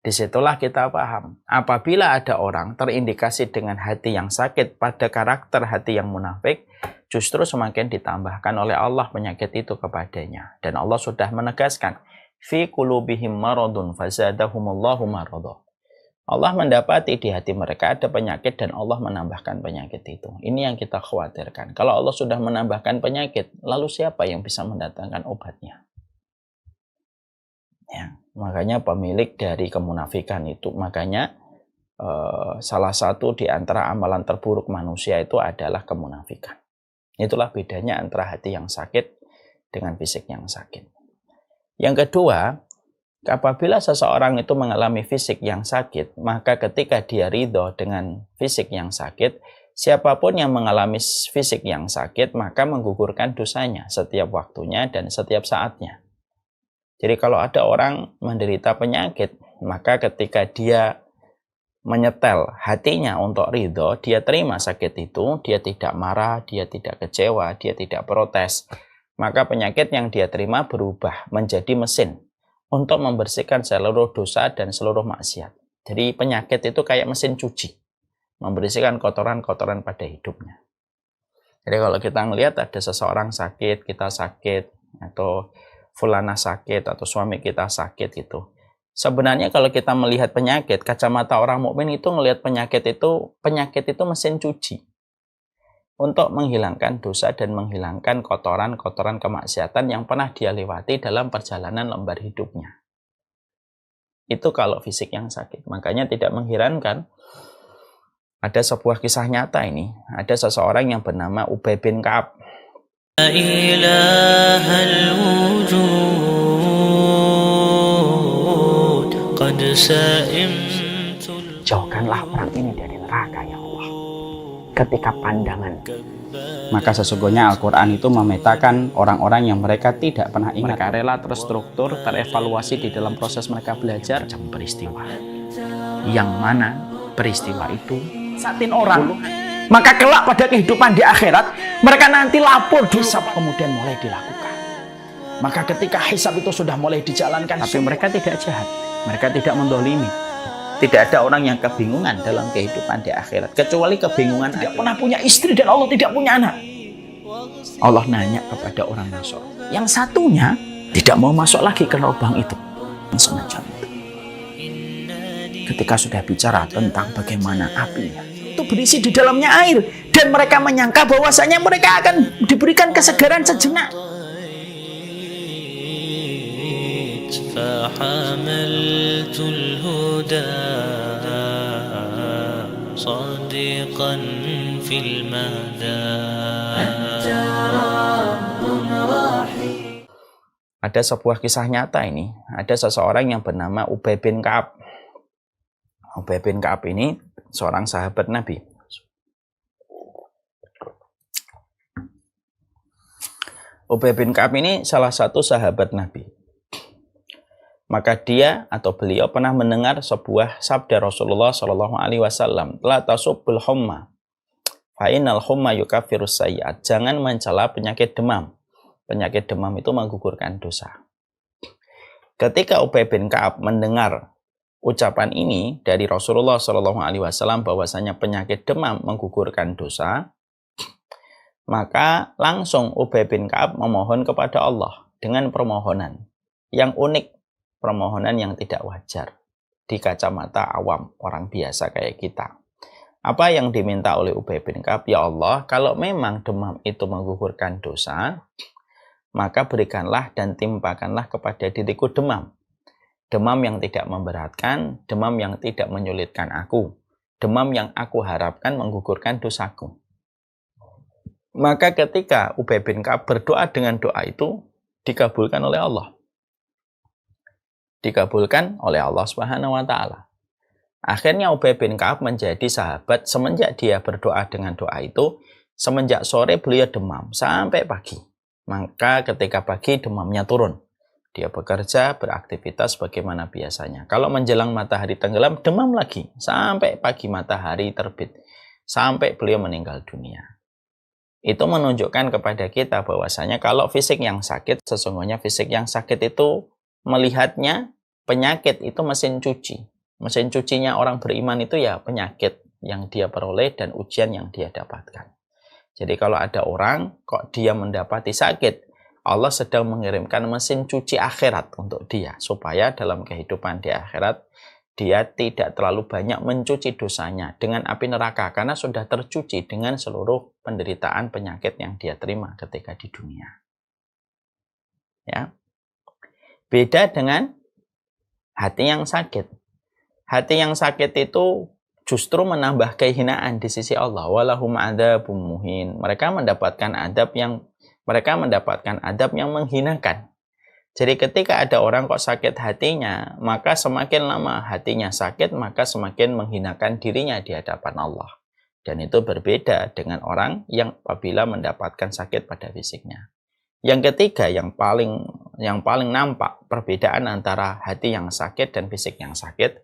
Disitulah kita paham, apabila ada orang terindikasi dengan hati yang sakit pada karakter hati yang munafik, justru semakin ditambahkan oleh Allah penyakit itu kepadanya. Dan Allah sudah menegaskan, fi qulubihim maradun fazadahumullahu marada. Allah mendapati di hati mereka ada penyakit dan Allah menambahkan penyakit itu. Ini yang kita khawatirkan. Kalau Allah sudah menambahkan penyakit, lalu siapa yang bisa mendatangkan obatnya? Ya, makanya pemilik dari kemunafikan itu, makanya salah satu di antara amalan terburuk manusia itu adalah kemunafikan. Itulah bedanya antara hati yang sakit dengan fisik yang sakit. Yang kedua, apabila seseorang itu mengalami fisik yang sakit, maka ketika dia ridho dengan fisik yang sakit, siapapun yang mengalami fisik yang sakit, maka menggugurkan dosanya setiap waktunya dan setiap saatnya. Jadi kalau ada orang menderita penyakit, maka ketika dia menyetel hatinya untuk ridho, dia terima sakit itu, dia tidak marah, dia tidak kecewa, dia tidak protes. Maka penyakit yang dia terima berubah menjadi mesin untuk membersihkan seluruh dosa dan seluruh maksiat. Jadi penyakit itu kayak mesin cuci, membersihkan kotoran-kotoran pada hidupnya. Jadi kalau kita melihat ada seseorang sakit, kita sakit, atau fulana sakit, atau suami kita sakit gitu. Sebenarnya kalau kita melihat penyakit, kacamata orang mukmin itu melihat penyakit itu mesin cuci untuk menghilangkan dosa dan menghilangkan kotoran-kotoran kemaksiatan yang pernah dia lewati dalam perjalanan lembar hidupnya. Itu kalau fisik yang sakit. Makanya tidak mengherankan ada sebuah kisah nyata ini. Ada seseorang yang bernama Ubay bin Ka'ab. Jauhkanlah orang ini dari neraka ya Allah. Ketika pandangan, maka sesungguhnya Al-Quran itu memetakan orang-orang yang mereka tidak pernah ingat. Mereka rela terstruktur, terevaluasi di dalam proses mereka belajar peristiwa. Yang mana peristiwa itu satin orang. Maka kelak pada kehidupan di akhirat, mereka nanti lapor dosa kemudian mulai dilakukan. Maka ketika hisab itu sudah mulai dijalankan, tapi mereka tidak jahat, mereka tidak mendolimi. Tidak ada orang yang kebingungan dalam kehidupan di akhirat, kecuali kebingungan tidak pernah punya istri dan Allah tidak punya anak. Allah nanya kepada orang Nasr, yang satunya tidak mau masuk lagi ke lubang itu. Semacam itu. Ketika sudah bicara tentang bagaimana apinya itu berisi di dalamnya air, dan mereka menyangka bahwasanya mereka akan diberikan kesegaran sejenak. Ada sebuah kisah nyata ini. Ada seseorang yang bernama Ubay bin Ka'ab. Ubay bin Ka'ab ini seorang sahabat Nabi. Ubay bin Ka'ab ini salah satu sahabat Nabi. Maka dia atau beliau pernah mendengar sebuah sabda Rasulullah Shallallahu Alaihi Wasallam, la tasubbul humma, fa innal humma yukaffirus sayyi'at. Jangan mencela penyakit demam. Penyakit demam itu menggugurkan dosa. Ketika Ubay bin Ka'ab mendengar ucapan ini dari Rasulullah Shallallahu Alaihi Wasallam bahwasanya penyakit demam menggugurkan dosa, maka langsung Ubay bin Ka'ab memohon kepada Allah dengan permohonan yang unik, permohonan yang tidak wajar di kacamata awam orang biasa kayak kita. Apa yang diminta oleh Ubay bin Ka'ab? Ya Allah, kalau memang demam itu menggugurkan dosa, maka berikanlah dan timpakanlah kepada diriku demam. Demam yang tidak memberatkan, demam yang tidak menyulitkan aku, demam yang aku harapkan menggugurkan dosaku. Maka ketika Ubay bin Ka'ab berdoa dengan doa itu dikabulkan oleh Allah. Dikabulkan oleh Allah Subhanahu wa taala. Akhirnya Ubay bin Ka'ab menjadi sahabat semenjak dia berdoa dengan doa itu, semenjak sore beliau demam sampai pagi. Maka ketika pagi demamnya turun. Dia bekerja, beraktivitas bagaimana biasanya. Kalau menjelang matahari tenggelam, demam lagi sampai pagi matahari terbit. Sampai beliau meninggal dunia. Itu menunjukkan kepada kita bahwasanya kalau fisik yang sakit, sesungguhnya fisik yang sakit itu melihatnya penyakit itu mesin cuci. Mesin cucinya orang beriman itu ya penyakit yang dia peroleh dan ujian yang dia dapatkan. Jadi kalau ada orang kok dia mendapati sakit, Allah sedang mengirimkan mesin cuci akhirat untuk dia supaya dalam kehidupan di akhirat dia tidak terlalu banyak mencuci dosanya dengan api neraka karena sudah tercuci dengan seluruh penderitaan penyakit yang dia terima ketika di dunia. Ya. Beda dengan hati yang sakit. Hati yang sakit itu justru menambah kehinaan di sisi Allah. Walahum adzabun muhin. Mereka mendapatkan adab yang menghinakan. Jadi ketika ada orang kok sakit hatinya, maka semakin lama hatinya sakit, maka semakin menghinakan dirinya di hadapan Allah. Dan itu berbeda dengan orang yang apabila mendapatkan sakit pada fisiknya. Yang ketiga, yang paling nampak perbedaan antara hati yang sakit dan fisik yang sakit,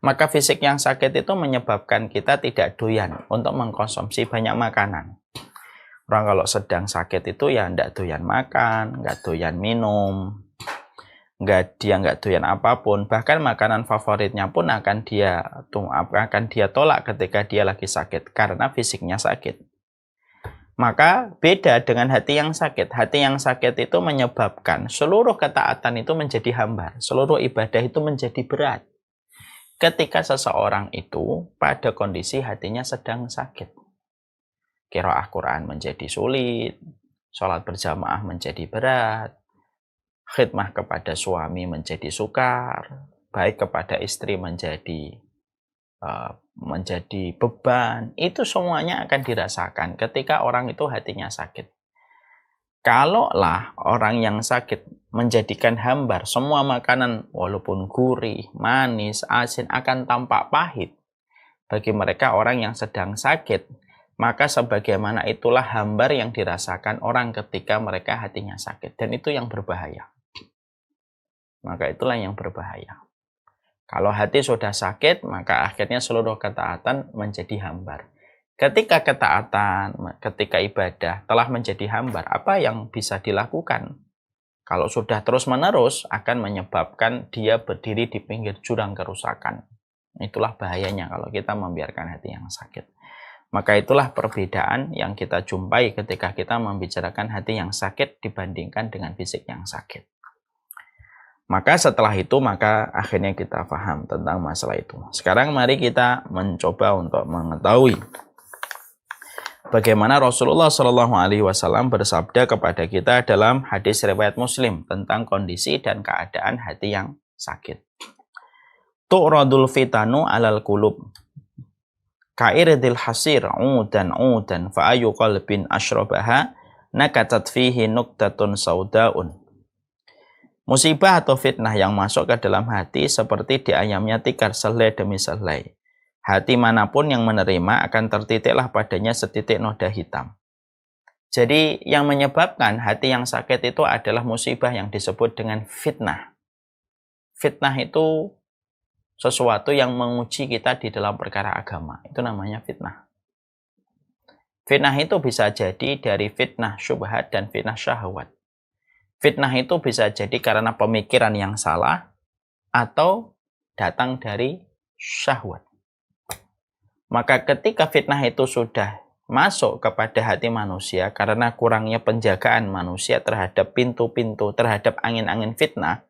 maka fisik yang sakit itu menyebabkan kita tidak doyan untuk mengkonsumsi banyak makanan. Orang kalau sedang sakit itu ya tidak doyan makan, nggak doyan minum, nggak doyan apapun. Bahkan makanan favoritnya pun akan dia tolak ketika dia lagi sakit karena fisiknya sakit. Maka beda dengan hati yang sakit. Hati yang sakit itu menyebabkan seluruh ketaatan itu menjadi hambar, seluruh ibadah itu menjadi berat. Ketika seseorang itu pada kondisi hatinya sedang sakit. Qiraah Quran menjadi sulit, sholat berjamaah menjadi berat, khidmah kepada suami menjadi sukar, baik kepada istri menjadi beban. Itu semuanya akan dirasakan ketika orang itu hatinya sakit. Kalaulah orang yang sakit menjadikan hambar semua makanan walaupun gurih, manis, asin akan tampak pahit bagi mereka orang yang sedang sakit, maka sebagaimana itulah hambar yang dirasakan orang ketika mereka hatinya sakit. Dan itu yang berbahaya. Maka itulah yang berbahaya. Kalau hati sudah sakit, maka akhirnya seluruh ketaatan menjadi hambar. Ketika ketaatan, ketika ibadah telah menjadi hambar, apa yang bisa dilakukan? Kalau sudah terus-menerus, akan menyebabkan dia berdiri di pinggir jurang kerusakan. Itulah bahayanya kalau kita membiarkan hati yang sakit. Maka itulah perbedaan yang kita jumpai ketika kita membicarakan hati yang sakit dibandingkan dengan fisik yang sakit. Maka setelah itu, maka akhirnya kita paham tentang masalah itu. Sekarang mari kita mencoba untuk mengetahui bagaimana Rasulullah SAW bersabda kepada kita dalam hadis riwayat Muslim tentang kondisi dan keadaan hati yang sakit. Tu'radul fitanu alal qulub ka'irdil hasir udan fa'ayu qalbin asyrabaha nakatat fihi nuktatun saudaun. Musibah atau fitnah yang masuk ke dalam hati seperti diayamnya tikar selai demi selai. Hati manapun yang menerima akan tertitiklah padanya setitik noda hitam. Jadi yang menyebabkan hati yang sakit itu adalah musibah yang disebut dengan fitnah. Fitnah itu sesuatu yang menguji kita di dalam perkara agama. Itu namanya fitnah. Fitnah itu bisa jadi dari fitnah syubhat dan fitnah syahwat. Fitnah itu bisa jadi karena pemikiran yang salah atau datang dari syahwat. Maka ketika fitnah itu sudah masuk kepada hati manusia karena kurangnya penjagaan manusia terhadap pintu-pintu, terhadap angin-angin fitnah,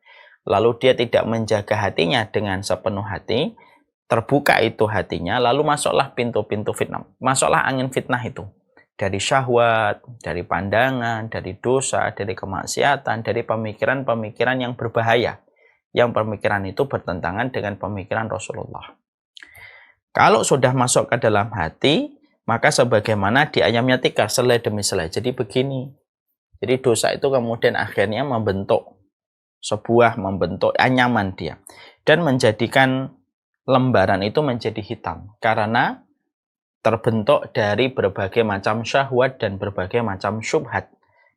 lalu dia tidak menjaga hatinya dengan sepenuh hati, terbuka itu hatinya, lalu masuklah pintu-pintu fitnah, masuklah angin fitnah itu. Dari syahwat, dari pandangan, dari dosa, dari kemaksiatan, dari pemikiran-pemikiran yang berbahaya. Yang pemikiran itu bertentangan dengan pemikiran Rasulullah. Kalau sudah masuk ke dalam hati, Maka sebagaimana di ayamnya tikar, selai demi selai. Jadi begini. Jadi dosa itu kemudian akhirnya membentuk anyaman dia. Dan menjadikan lembaran itu menjadi hitam. Karena terbentuk dari berbagai macam syahwat dan berbagai macam syubhat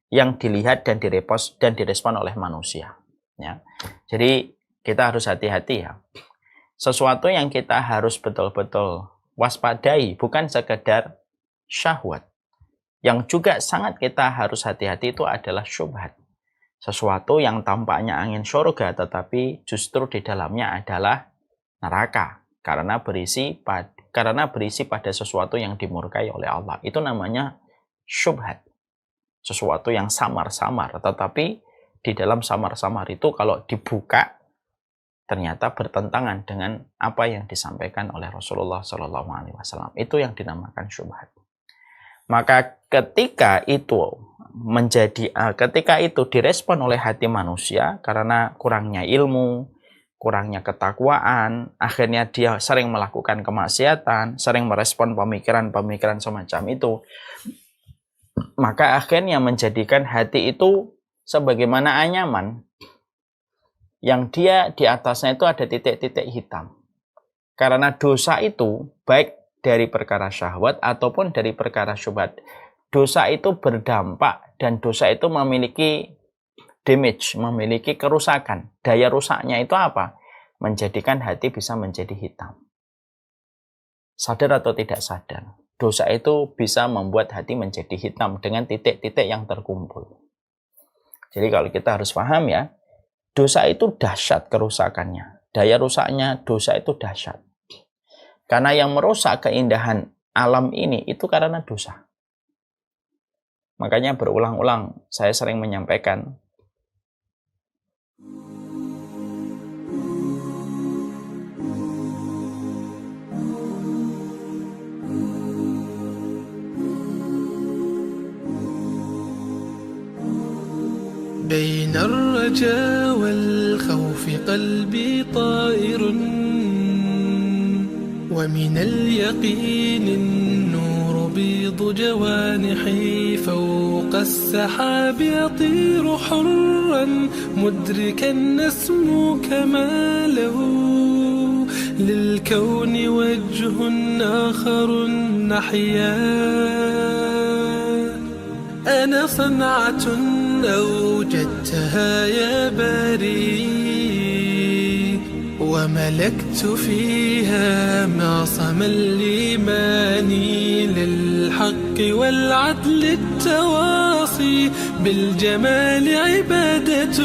yang dilihat dan direspon oleh manusia. Ya. Jadi kita harus hati-hati ya. Sesuatu yang kita harus betul-betul waspadai bukan sekedar syahwat. Yang juga sangat kita harus hati-hati itu adalah syubhat. Sesuatu yang tampaknya angin surga tetapi justru di dalamnya adalah neraka. Karena berisi pada sesuatu yang dimurkai oleh Allah. Itu namanya syubhat. Sesuatu yang samar-samar. Tetapi di dalam samar-samar itu kalau dibuka, ternyata bertentangan dengan apa yang disampaikan oleh Rasulullah SAW. Itu yang dinamakan syubhat. Maka ketika itu direspon oleh hati manusia karena kurangnya ilmu, kurangnya ketakwaan, akhirnya dia sering melakukan kemaksiatan, sering merespon pemikiran-pemikiran semacam itu, maka akhirnya menjadikan hati itu sebagaimana anyaman yang dia di atasnya itu ada titik-titik hitam. Karena dosa itu baik dari perkara syahwat ataupun dari perkara syubhat, dosa itu berdampak dan dosa itu memiliki damage, memiliki kerusakan. Daya rusaknya itu apa? Menjadikan hati bisa menjadi hitam. Sadar atau tidak sadar, dosa itu bisa membuat hati menjadi hitam dengan titik-titik yang terkumpul. Jadi kalau kita harus paham ya, dosa itu dahsyat kerusakannya. Daya rusaknya dosa itu dahsyat. Karena yang merusak keindahan alam ini itu karena dosa. Makanya berulang-ulang saya sering menyampaikan, بين الرجاء والخوف قلبي طائر ومن اليقين النور بيض جوانحي فوق السحاب يطير حرا مدركا نسمو كماله للكون وجه آخر نحيا أنا صنعة أوجدتها يا باري وملكت فيها معصم الإيمان للحق والعدل التواصي بالجمال عبادة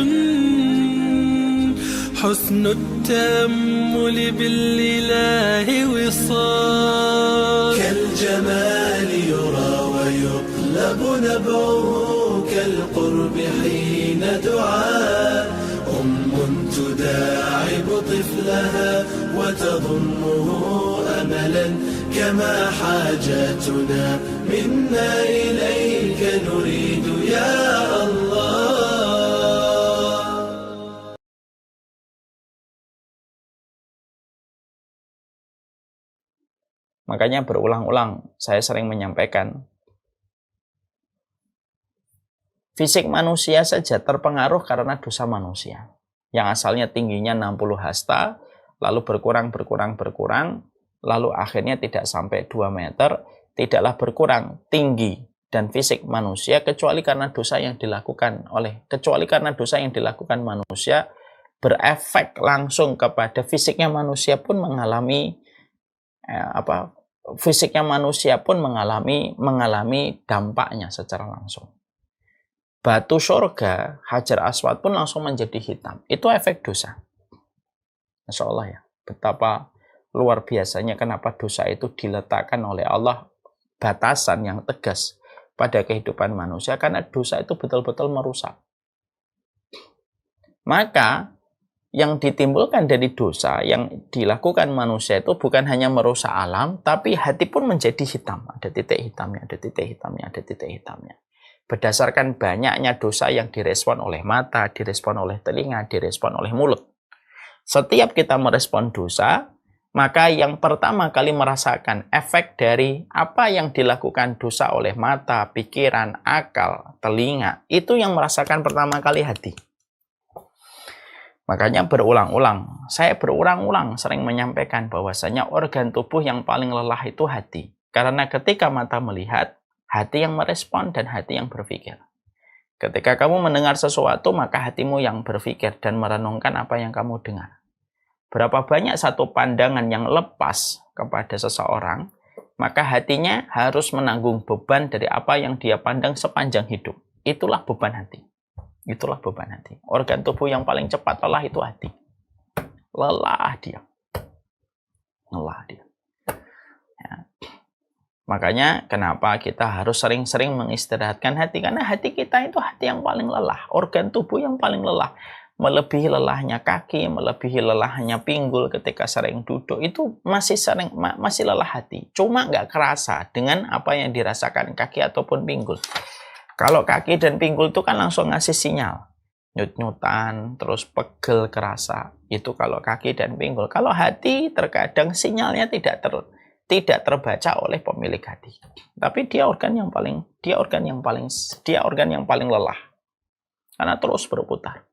حسن التأمل بالإله وصال كالجمال يرى ويطلب نبعه كالقرب حين دعاء تداعب طفلها وتضمه أملا كما حاجاتنا منا إليك نريد يا الله. Makanya berulang-ulang saya sering menyampaikan, fisik manusia saja terpengaruh karena dosa manusia. Yang asalnya tingginya 60 hasta, lalu berkurang, lalu akhirnya tidak sampai 2 meter, tidaklah berkurang tinggi dan fisik manusia kecuali karena dosa yang dilakukan manusia berefek langsung kepada fisiknya manusia pun mengalami dampaknya secara langsung. Batu surga, Hajar Aswad pun langsung menjadi hitam. Itu efek dosa. Masya Allah ya. Betapa luar biasanya kenapa dosa itu diletakkan oleh Allah batasan yang tegas pada kehidupan manusia. Karena dosa itu betul-betul merusak. Maka yang ditimbulkan dari dosa yang dilakukan manusia itu bukan hanya merusak alam, tapi hati pun menjadi hitam. Ada titik hitamnya, ada titik hitamnya, ada titik hitamnya. Berdasarkan banyaknya dosa yang direspon oleh mata, direspon oleh telinga, direspon oleh mulut. Setiap kita merespon dosa, maka yang pertama kali merasakan efek dari apa yang dilakukan dosa oleh mata, pikiran, akal, telinga, itu yang merasakan pertama kali hati. Makanya saya berulang-ulang sering menyampaikan bahwasanya organ tubuh yang paling lelah itu hati. Karena ketika mata melihat, hati yang merespon dan hati yang berpikir. Ketika kamu mendengar sesuatu, maka hatimu yang berpikir dan merenungkan apa yang kamu dengar. Berapa banyak satu pandangan yang lepas kepada seseorang, maka hatinya harus menanggung beban dari apa yang dia pandang sepanjang hidup. Itulah beban hati. Itulah beban hati. Organ tubuh yang paling cepat lelah itu hati. Lelah dia. Lelah dia. Ya. Makanya kenapa kita harus sering-sering mengistirahatkan hati. Karena hati kita itu hati yang paling lelah. Organ tubuh yang paling lelah. Melebihi lelahnya kaki, melebihi lelahnya pinggul ketika sering duduk. Itu masih lelah hati. Cuma nggak kerasa dengan apa yang dirasakan kaki ataupun pinggul. Kalau kaki dan pinggul itu kan langsung ngasih sinyal. Nyut-nyutan, terus pegel kerasa. Itu kalau kaki dan pinggul. Kalau hati terkadang sinyalnya tidak terbaca oleh pemilik hati. Tapi dia organ yang paling lelah. Karena terus berputar.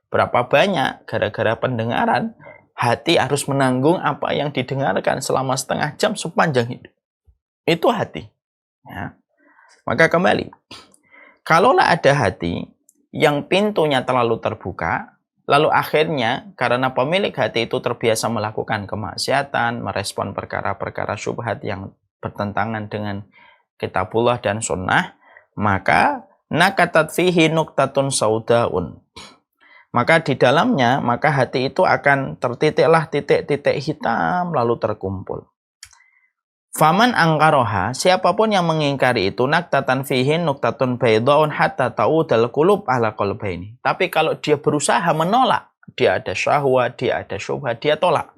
Berapa banyak gara-gara pendengaran, hati harus menanggung apa yang didengarkan selama setengah jam sepanjang hidup. Itu hati. Ya. Maka kembali. Kalaulah ada hati yang pintunya terlalu terbuka, lalu akhirnya karena pemilik hati itu terbiasa melakukan kemaksiatan, merespon perkara-perkara syubhat yang bertentangan dengan kitabullah dan sunnah, maka nakatat fihi nuktatun saudaun. Maka di dalamnya, maka hati itu akan tertitiklah titik-titik hitam lalu terkumpul. Faman angkaroha, siapapun yang mengingkari itu naktatan fihin nuktatun baydaun hatta ta'udal qulub ala qalbaini. Tapi kalau dia berusaha menolak, dia ada syahwat, dia ada syubhat, dia tolak.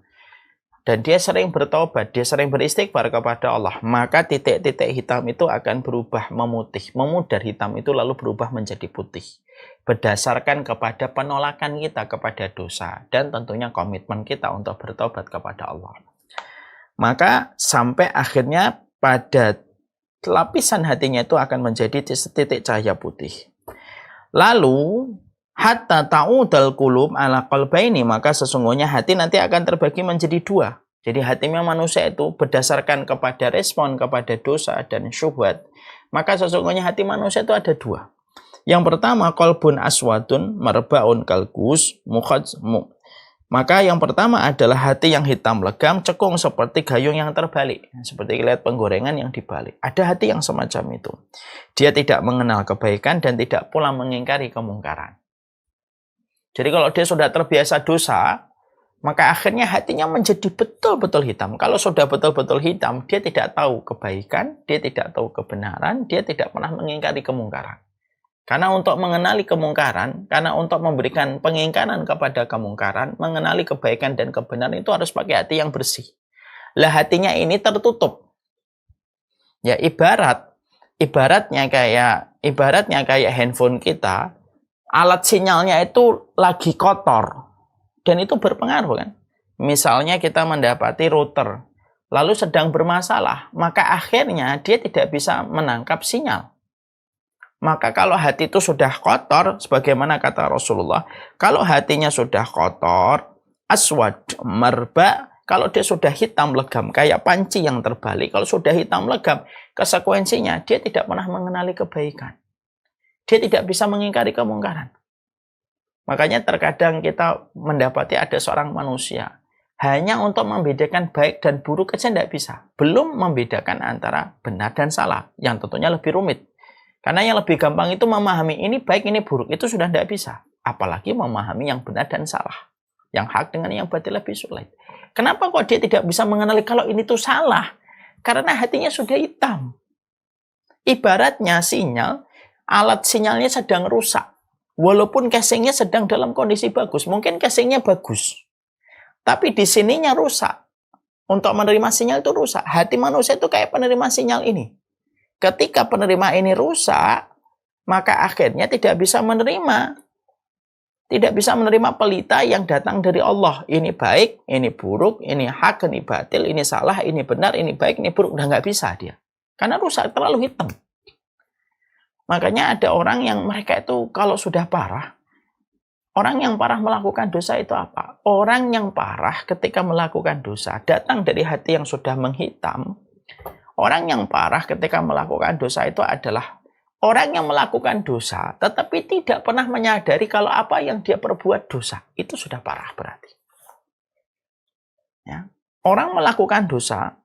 Dan dia sering bertobat, dia sering beristighfar kepada Allah, maka titik-titik hitam itu akan berubah memutih. Memudar hitam itu lalu berubah menjadi putih. Berdasarkan kepada penolakan kita kepada dosa dan tentunya komitmen kita untuk bertobat kepada Allah. Maka sampai akhirnya pada lapisan hatinya itu akan menjadi titik cahaya putih. Lalu hatta ta'udal qulub ala qalbaini, maka sesungguhnya hati nanti akan terbagi menjadi dua. Jadi hatinya manusia itu berdasarkan kepada respon kepada dosa dan syubhat, maka sesungguhnya hati manusia itu ada dua. Yang pertama qalbun aswadun marbaun kalgus mukhadmu. Maka yang pertama adalah hati yang hitam legam, cekung seperti gayung yang terbalik. Seperti lihat penggorengan yang dibalik. Ada hati yang semacam itu. Dia tidak mengenal kebaikan dan tidak pula mengingkari kemungkaran. Jadi kalau dia sudah terbiasa dosa, maka akhirnya hatinya menjadi betul-betul hitam. Kalau sudah betul-betul hitam, dia tidak tahu kebaikan, dia tidak tahu kebenaran, dia tidak pernah mengingkari kemungkaran. Karena untuk mengenali kemungkaran, karena untuk memberikan pengingkaran kepada kemungkaran, mengenali kebaikan dan kebenaran itu harus pakai hati yang bersih. Lah hatinya ini tertutup. Ya ibaratnya kayak handphone kita, alat sinyalnya itu lagi kotor. Dan itu berpengaruh kan. Misalnya kita mendapati router, lalu sedang bermasalah, maka akhirnya dia tidak bisa menangkap sinyal. Maka kalau hati itu sudah kotor, sebagaimana kata Rasulullah, kalau hatinya sudah kotor, aswad marba, kalau dia sudah hitam legam, kayak panci yang terbalik, kalau sudah hitam legam, konsekuensinya dia tidak pernah mengenali kebaikan. Dia tidak bisa mengingkari kemungkaran. Makanya terkadang kita mendapati ada seorang manusia, hanya untuk membedakan baik dan buruk saja tidak bisa. Belum membedakan antara benar dan salah, yang tentunya lebih rumit. Karena yang lebih gampang itu memahami ini baik, ini buruk. Itu sudah tidak bisa. Apalagi memahami yang benar dan salah. Yang hak dengan yang batil lebih sulit. Kenapa kok dia tidak bisa mengenali kalau ini tuh salah? Karena hatinya sudah hitam. Ibaratnya sinyal, alat sinyalnya sedang rusak. Walaupun casingnya sedang dalam kondisi bagus. Mungkin casingnya bagus. Tapi di sininya rusak. Untuk menerima sinyal itu rusak. Hati manusia itu kayak penerima sinyal ini. Ketika penerima ini rusak, maka akhirnya tidak bisa menerima Tidak bisa menerima pelita yang datang dari Allah. Ini baik, ini buruk, ini hak, ini batil, ini salah, ini benar, ini baik, ini buruk. Udah nggak bisa dia. Karena rusak, terlalu hitam. Makanya ada orang yang mereka itu kalau sudah parah, orang yang parah melakukan dosa itu apa? Orang yang parah ketika melakukan dosa datang dari hati yang sudah menghitam. Orang yang parah ketika melakukan dosa itu adalah orang yang melakukan dosa tetapi tidak pernah menyadari kalau apa yang dia perbuat dosa. Itu sudah parah berarti. Ya. Orang melakukan dosa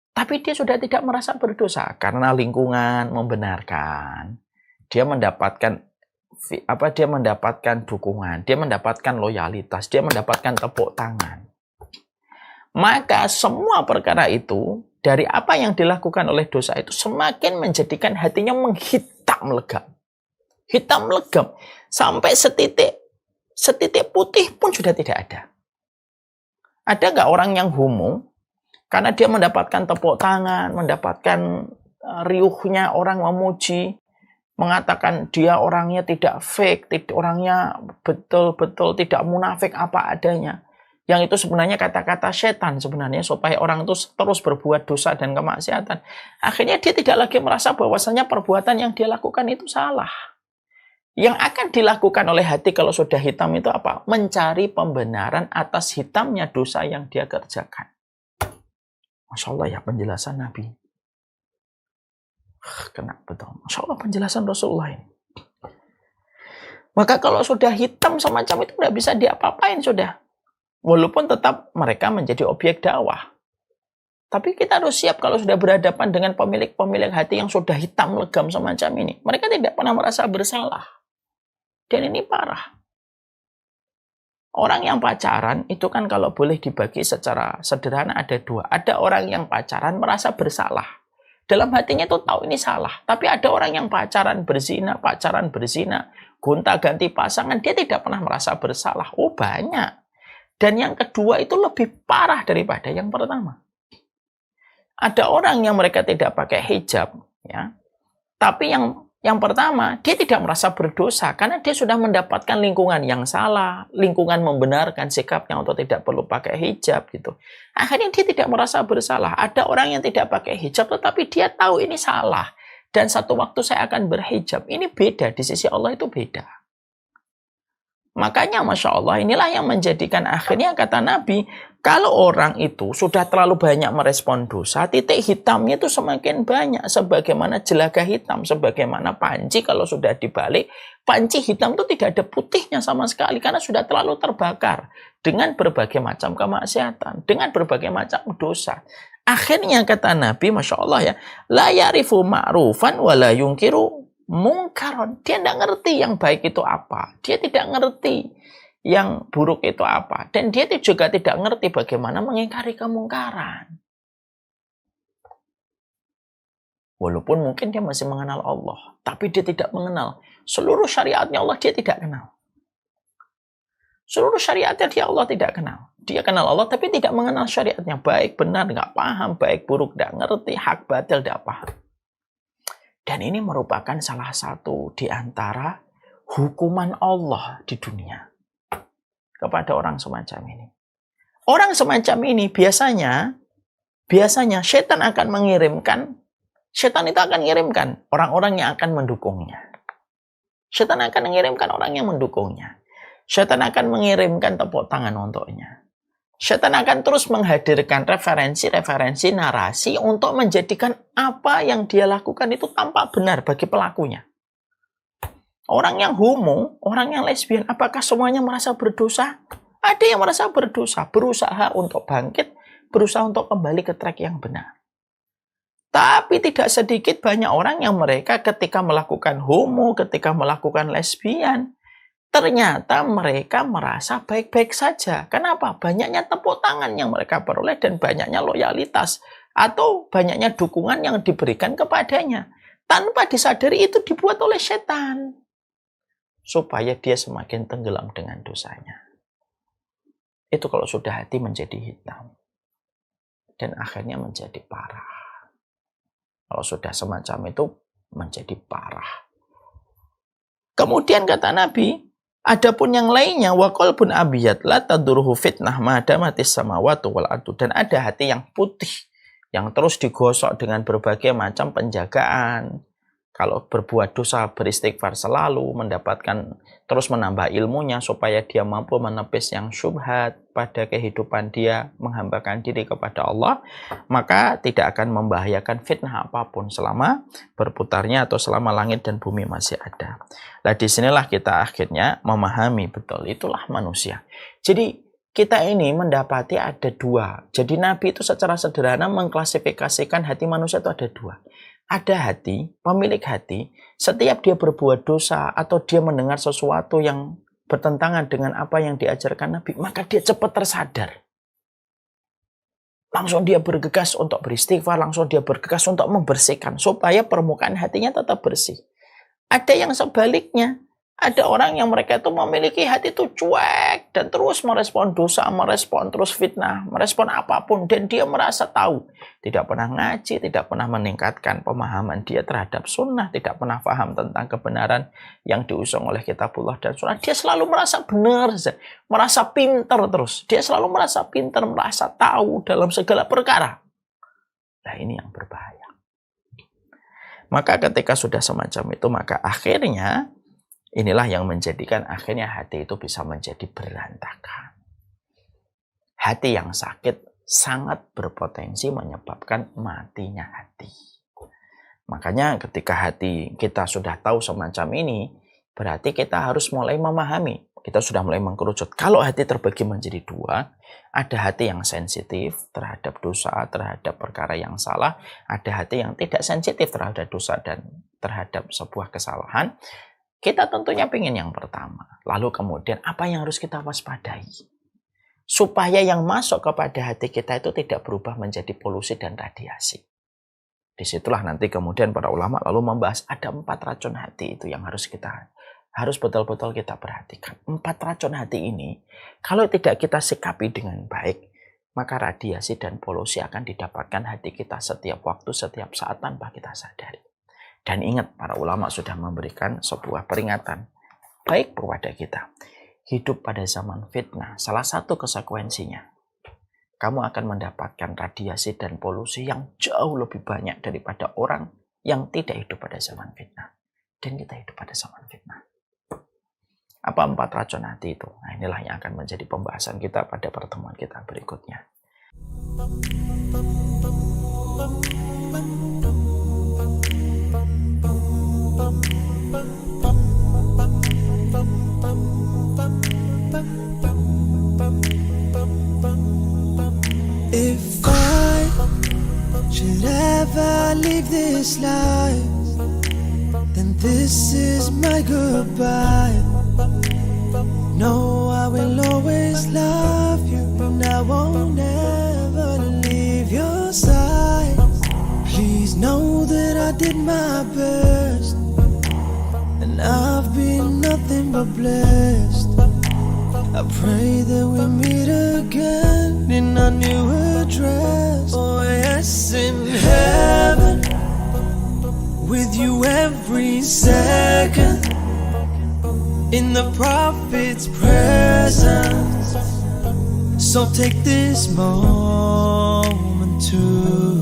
tapi dia sudah tidak merasa berdosa karena lingkungan membenarkan. Dia mendapatkan dukungan, dia mendapatkan loyalitas, dia mendapatkan tepuk tangan. Maka semua perkara itu dari apa yang dilakukan oleh dosa itu semakin menjadikan hatinya menghitam legam. Hitam legam sampai setitik putih pun sudah tidak ada. Ada nggak orang yang homo karena dia mendapatkan tepuk tangan, mendapatkan riuhnya orang memuji, mengatakan dia orangnya tidak fake, orangnya betul-betul tidak munafik apa adanya. Yang itu sebenarnya kata-kata setan sebenarnya supaya orang itu terus berbuat dosa dan kemaksiatan. Akhirnya dia tidak lagi merasa bahwasanya perbuatan yang dia lakukan itu salah. Yang akan dilakukan oleh hati kalau sudah hitam itu apa? Mencari pembenaran atas hitamnya dosa yang dia kerjakan. Masya Allah ya penjelasan Nabi. Kena betul. Masya Allah penjelasan Rasulullah ini. Maka kalau sudah hitam semacam itu tidak bisa diapa-apain sudah. Walaupun tetap mereka menjadi objek dakwah. Tapi kita harus siap kalau sudah berhadapan dengan pemilik-pemilik hati yang sudah hitam legam semacam ini. Mereka tidak pernah merasa bersalah. Dan ini parah. Orang yang pacaran itu kan kalau boleh dibagi secara sederhana ada dua. Ada orang yang pacaran merasa bersalah. Dalam hatinya itu tahu ini salah. Tapi ada orang yang pacaran berzina, gonta-ganti pasangan, dia tidak pernah merasa bersalah. Oh banyak. Dan yang kedua itu lebih parah daripada yang pertama. Ada orang yang mereka tidak pakai hijab, ya. Tapi yang pertama, dia tidak merasa berdosa karena dia sudah mendapatkan lingkungan yang salah, lingkungan membenarkan sikapnya untuk tidak perlu pakai hijab gitu. Akhirnya dia tidak merasa bersalah. Ada orang yang tidak pakai hijab tetapi dia tahu ini salah dan satu waktu saya akan berhijab. Ini beda, di sisi Allah itu beda. Makanya Masya Allah inilah yang menjadikan akhirnya kata Nabi, kalau orang itu sudah terlalu banyak merespon dosa, titik hitamnya itu semakin banyak. Sebagaimana jelaga hitam, sebagaimana panci kalau sudah dibalik, panci hitam itu tidak ada putihnya sama sekali karena sudah terlalu terbakar dengan berbagai macam kemaksiatan, dengan berbagai macam dosa. Akhirnya kata Nabi, Masya Allah ya, la ya'rifu ma'rufan wa la yungkiru mungkaron. Dia tidak ngerti yang baik itu apa. Dia tidak ngerti yang buruk itu apa. Dan dia juga tidak ngerti bagaimana mengingkari kemungkaran. Walaupun mungkin dia masih mengenal Allah. Tapi dia tidak mengenal. Seluruh syariatnya Allah dia tidak kenal. Seluruh syariatnya dia Allah tidak kenal. Dia kenal Allah tapi tidak mengenal syariatnya. Baik, benar, nggak paham. Baik, buruk, nggak ngerti. Hak, batil, nggak paham. Dan ini merupakan salah satu di antara hukuman Allah di dunia kepada orang semacam ini. Orang semacam ini biasanya setan akan mengirimkan, setan itu akan mengirimkan orang-orang yang akan mendukungnya. Setan akan mengirimkan orang yang mendukungnya. Setan akan mengirimkan tepuk tangan untuknya. Setan akan terus menghadirkan referensi-referensi narasi untuk menjadikan apa yang dia lakukan itu tampak benar bagi pelakunya. Orang yang homo, orang yang lesbian, apakah semuanya merasa berdosa? Ada yang merasa berdosa, berusaha untuk bangkit, berusaha untuk kembali ke track yang benar. Tapi tidak sedikit banyak orang yang mereka ketika melakukan homo, ketika melakukan lesbian, ternyata mereka merasa baik-baik saja. Kenapa? Banyaknya tepuk tangan yang mereka peroleh dan banyaknya loyalitas atau banyaknya dukungan yang diberikan kepadanya. Tanpa disadari itu dibuat oleh setan. Supaya dia semakin tenggelam dengan dosanya. Itu kalau sudah hati menjadi hitam. Dan akhirnya menjadi parah. Kalau sudah semacam itu menjadi parah. Kemudian kata Nabi, Adapun yang lainnya, wa qalbun abiyad la tadurruhu fitnah ma damatis samawati wal ardu. Dan ada hati yang putih yang terus digosok dengan berbagai macam penjagaan. Kalau berbuat dosa, beristighfar selalu, mendapatkan terus menambah ilmunya supaya dia mampu menepis yang syubhat pada kehidupan dia, menghambakan diri kepada Allah, maka tidak akan membahayakan fitnah apapun selama berputarnya atau selama langit dan bumi masih ada. Nah, disinilah kita akhirnya memahami betul, itulah manusia. Jadi kita ini mendapati ada dua. Jadi Nabi itu secara sederhana mengklasifikasikan hati manusia itu ada dua. Ada hati, pemilik hati, setiap dia berbuat dosa atau dia mendengar sesuatu yang bertentangan dengan apa yang diajarkan Nabi, maka dia cepat tersadar. Langsung dia bergegas untuk beristighfar, langsung dia bergegas untuk membersihkan, supaya permukaan hatinya tetap bersih. Ada yang sebaliknya, ada orang yang mereka itu memiliki hati itu cuek dan terus merespon dosa, merespon terus fitnah, merespon apapun, dan dia merasa tahu. Tidak pernah ngaji, tidak pernah meningkatkan pemahaman dia terhadap sunnah, tidak pernah paham tentang kebenaran yang diusung oleh kitabullah dan sunnah. Dia selalu merasa benar, merasa pintar terus. Dia selalu merasa pintar, merasa tahu dalam segala perkara. Nah, ini yang berbahaya. Maka ketika sudah semacam itu, maka akhirnya inilah yang menjadikan akhirnya hati itu bisa menjadi berantakan. Hati yang sakit sangat berpotensi menyebabkan matinya hati. Makanya ketika hati kita sudah tahu semacam ini, berarti kita harus mulai memahami. Kita sudah mulai mengkerucut. Kalau hati terbagi menjadi dua, ada hati yang sensitif terhadap dosa, terhadap perkara yang salah. Ada hati yang tidak sensitif terhadap dosa dan terhadap sebuah kesalahan. Kita tentunya ingin yang pertama. Lalu kemudian apa yang harus kita waspadai? Supaya yang masuk kepada hati kita itu tidak berubah menjadi polusi dan radiasi. Disitulah nanti kemudian para ulama lalu membahas ada 4 racun hati itu yang harus betul-betul kita perhatikan. 4 racun hati ini kalau tidak kita sikapi dengan baik, maka radiasi dan polusi akan didapatkan hati kita setiap waktu, setiap saat tanpa kita sadari. Dan ingat, para ulama sudah memberikan sebuah peringatan baik kepada kita. Hidup pada zaman fitnah, salah satu konsekuensinya, kamu akan mendapatkan radiasi dan polusi yang jauh lebih banyak daripada orang yang tidak hidup pada zaman fitnah. Dan kita hidup pada zaman fitnah. Apa 4 racun hati itu? Nah, inilah yang akan menjadi pembahasan kita pada pertemuan kita berikutnya. If I should ever leave this life, then this is my goodbye. No, I will always love you, and I won't ever leave your side. Please know that I did my best, and I've been nothing but blessed. I pray that we meet again in our new address. Oh yes, in heaven, with you every second, in the Prophet's presence. So take this moment to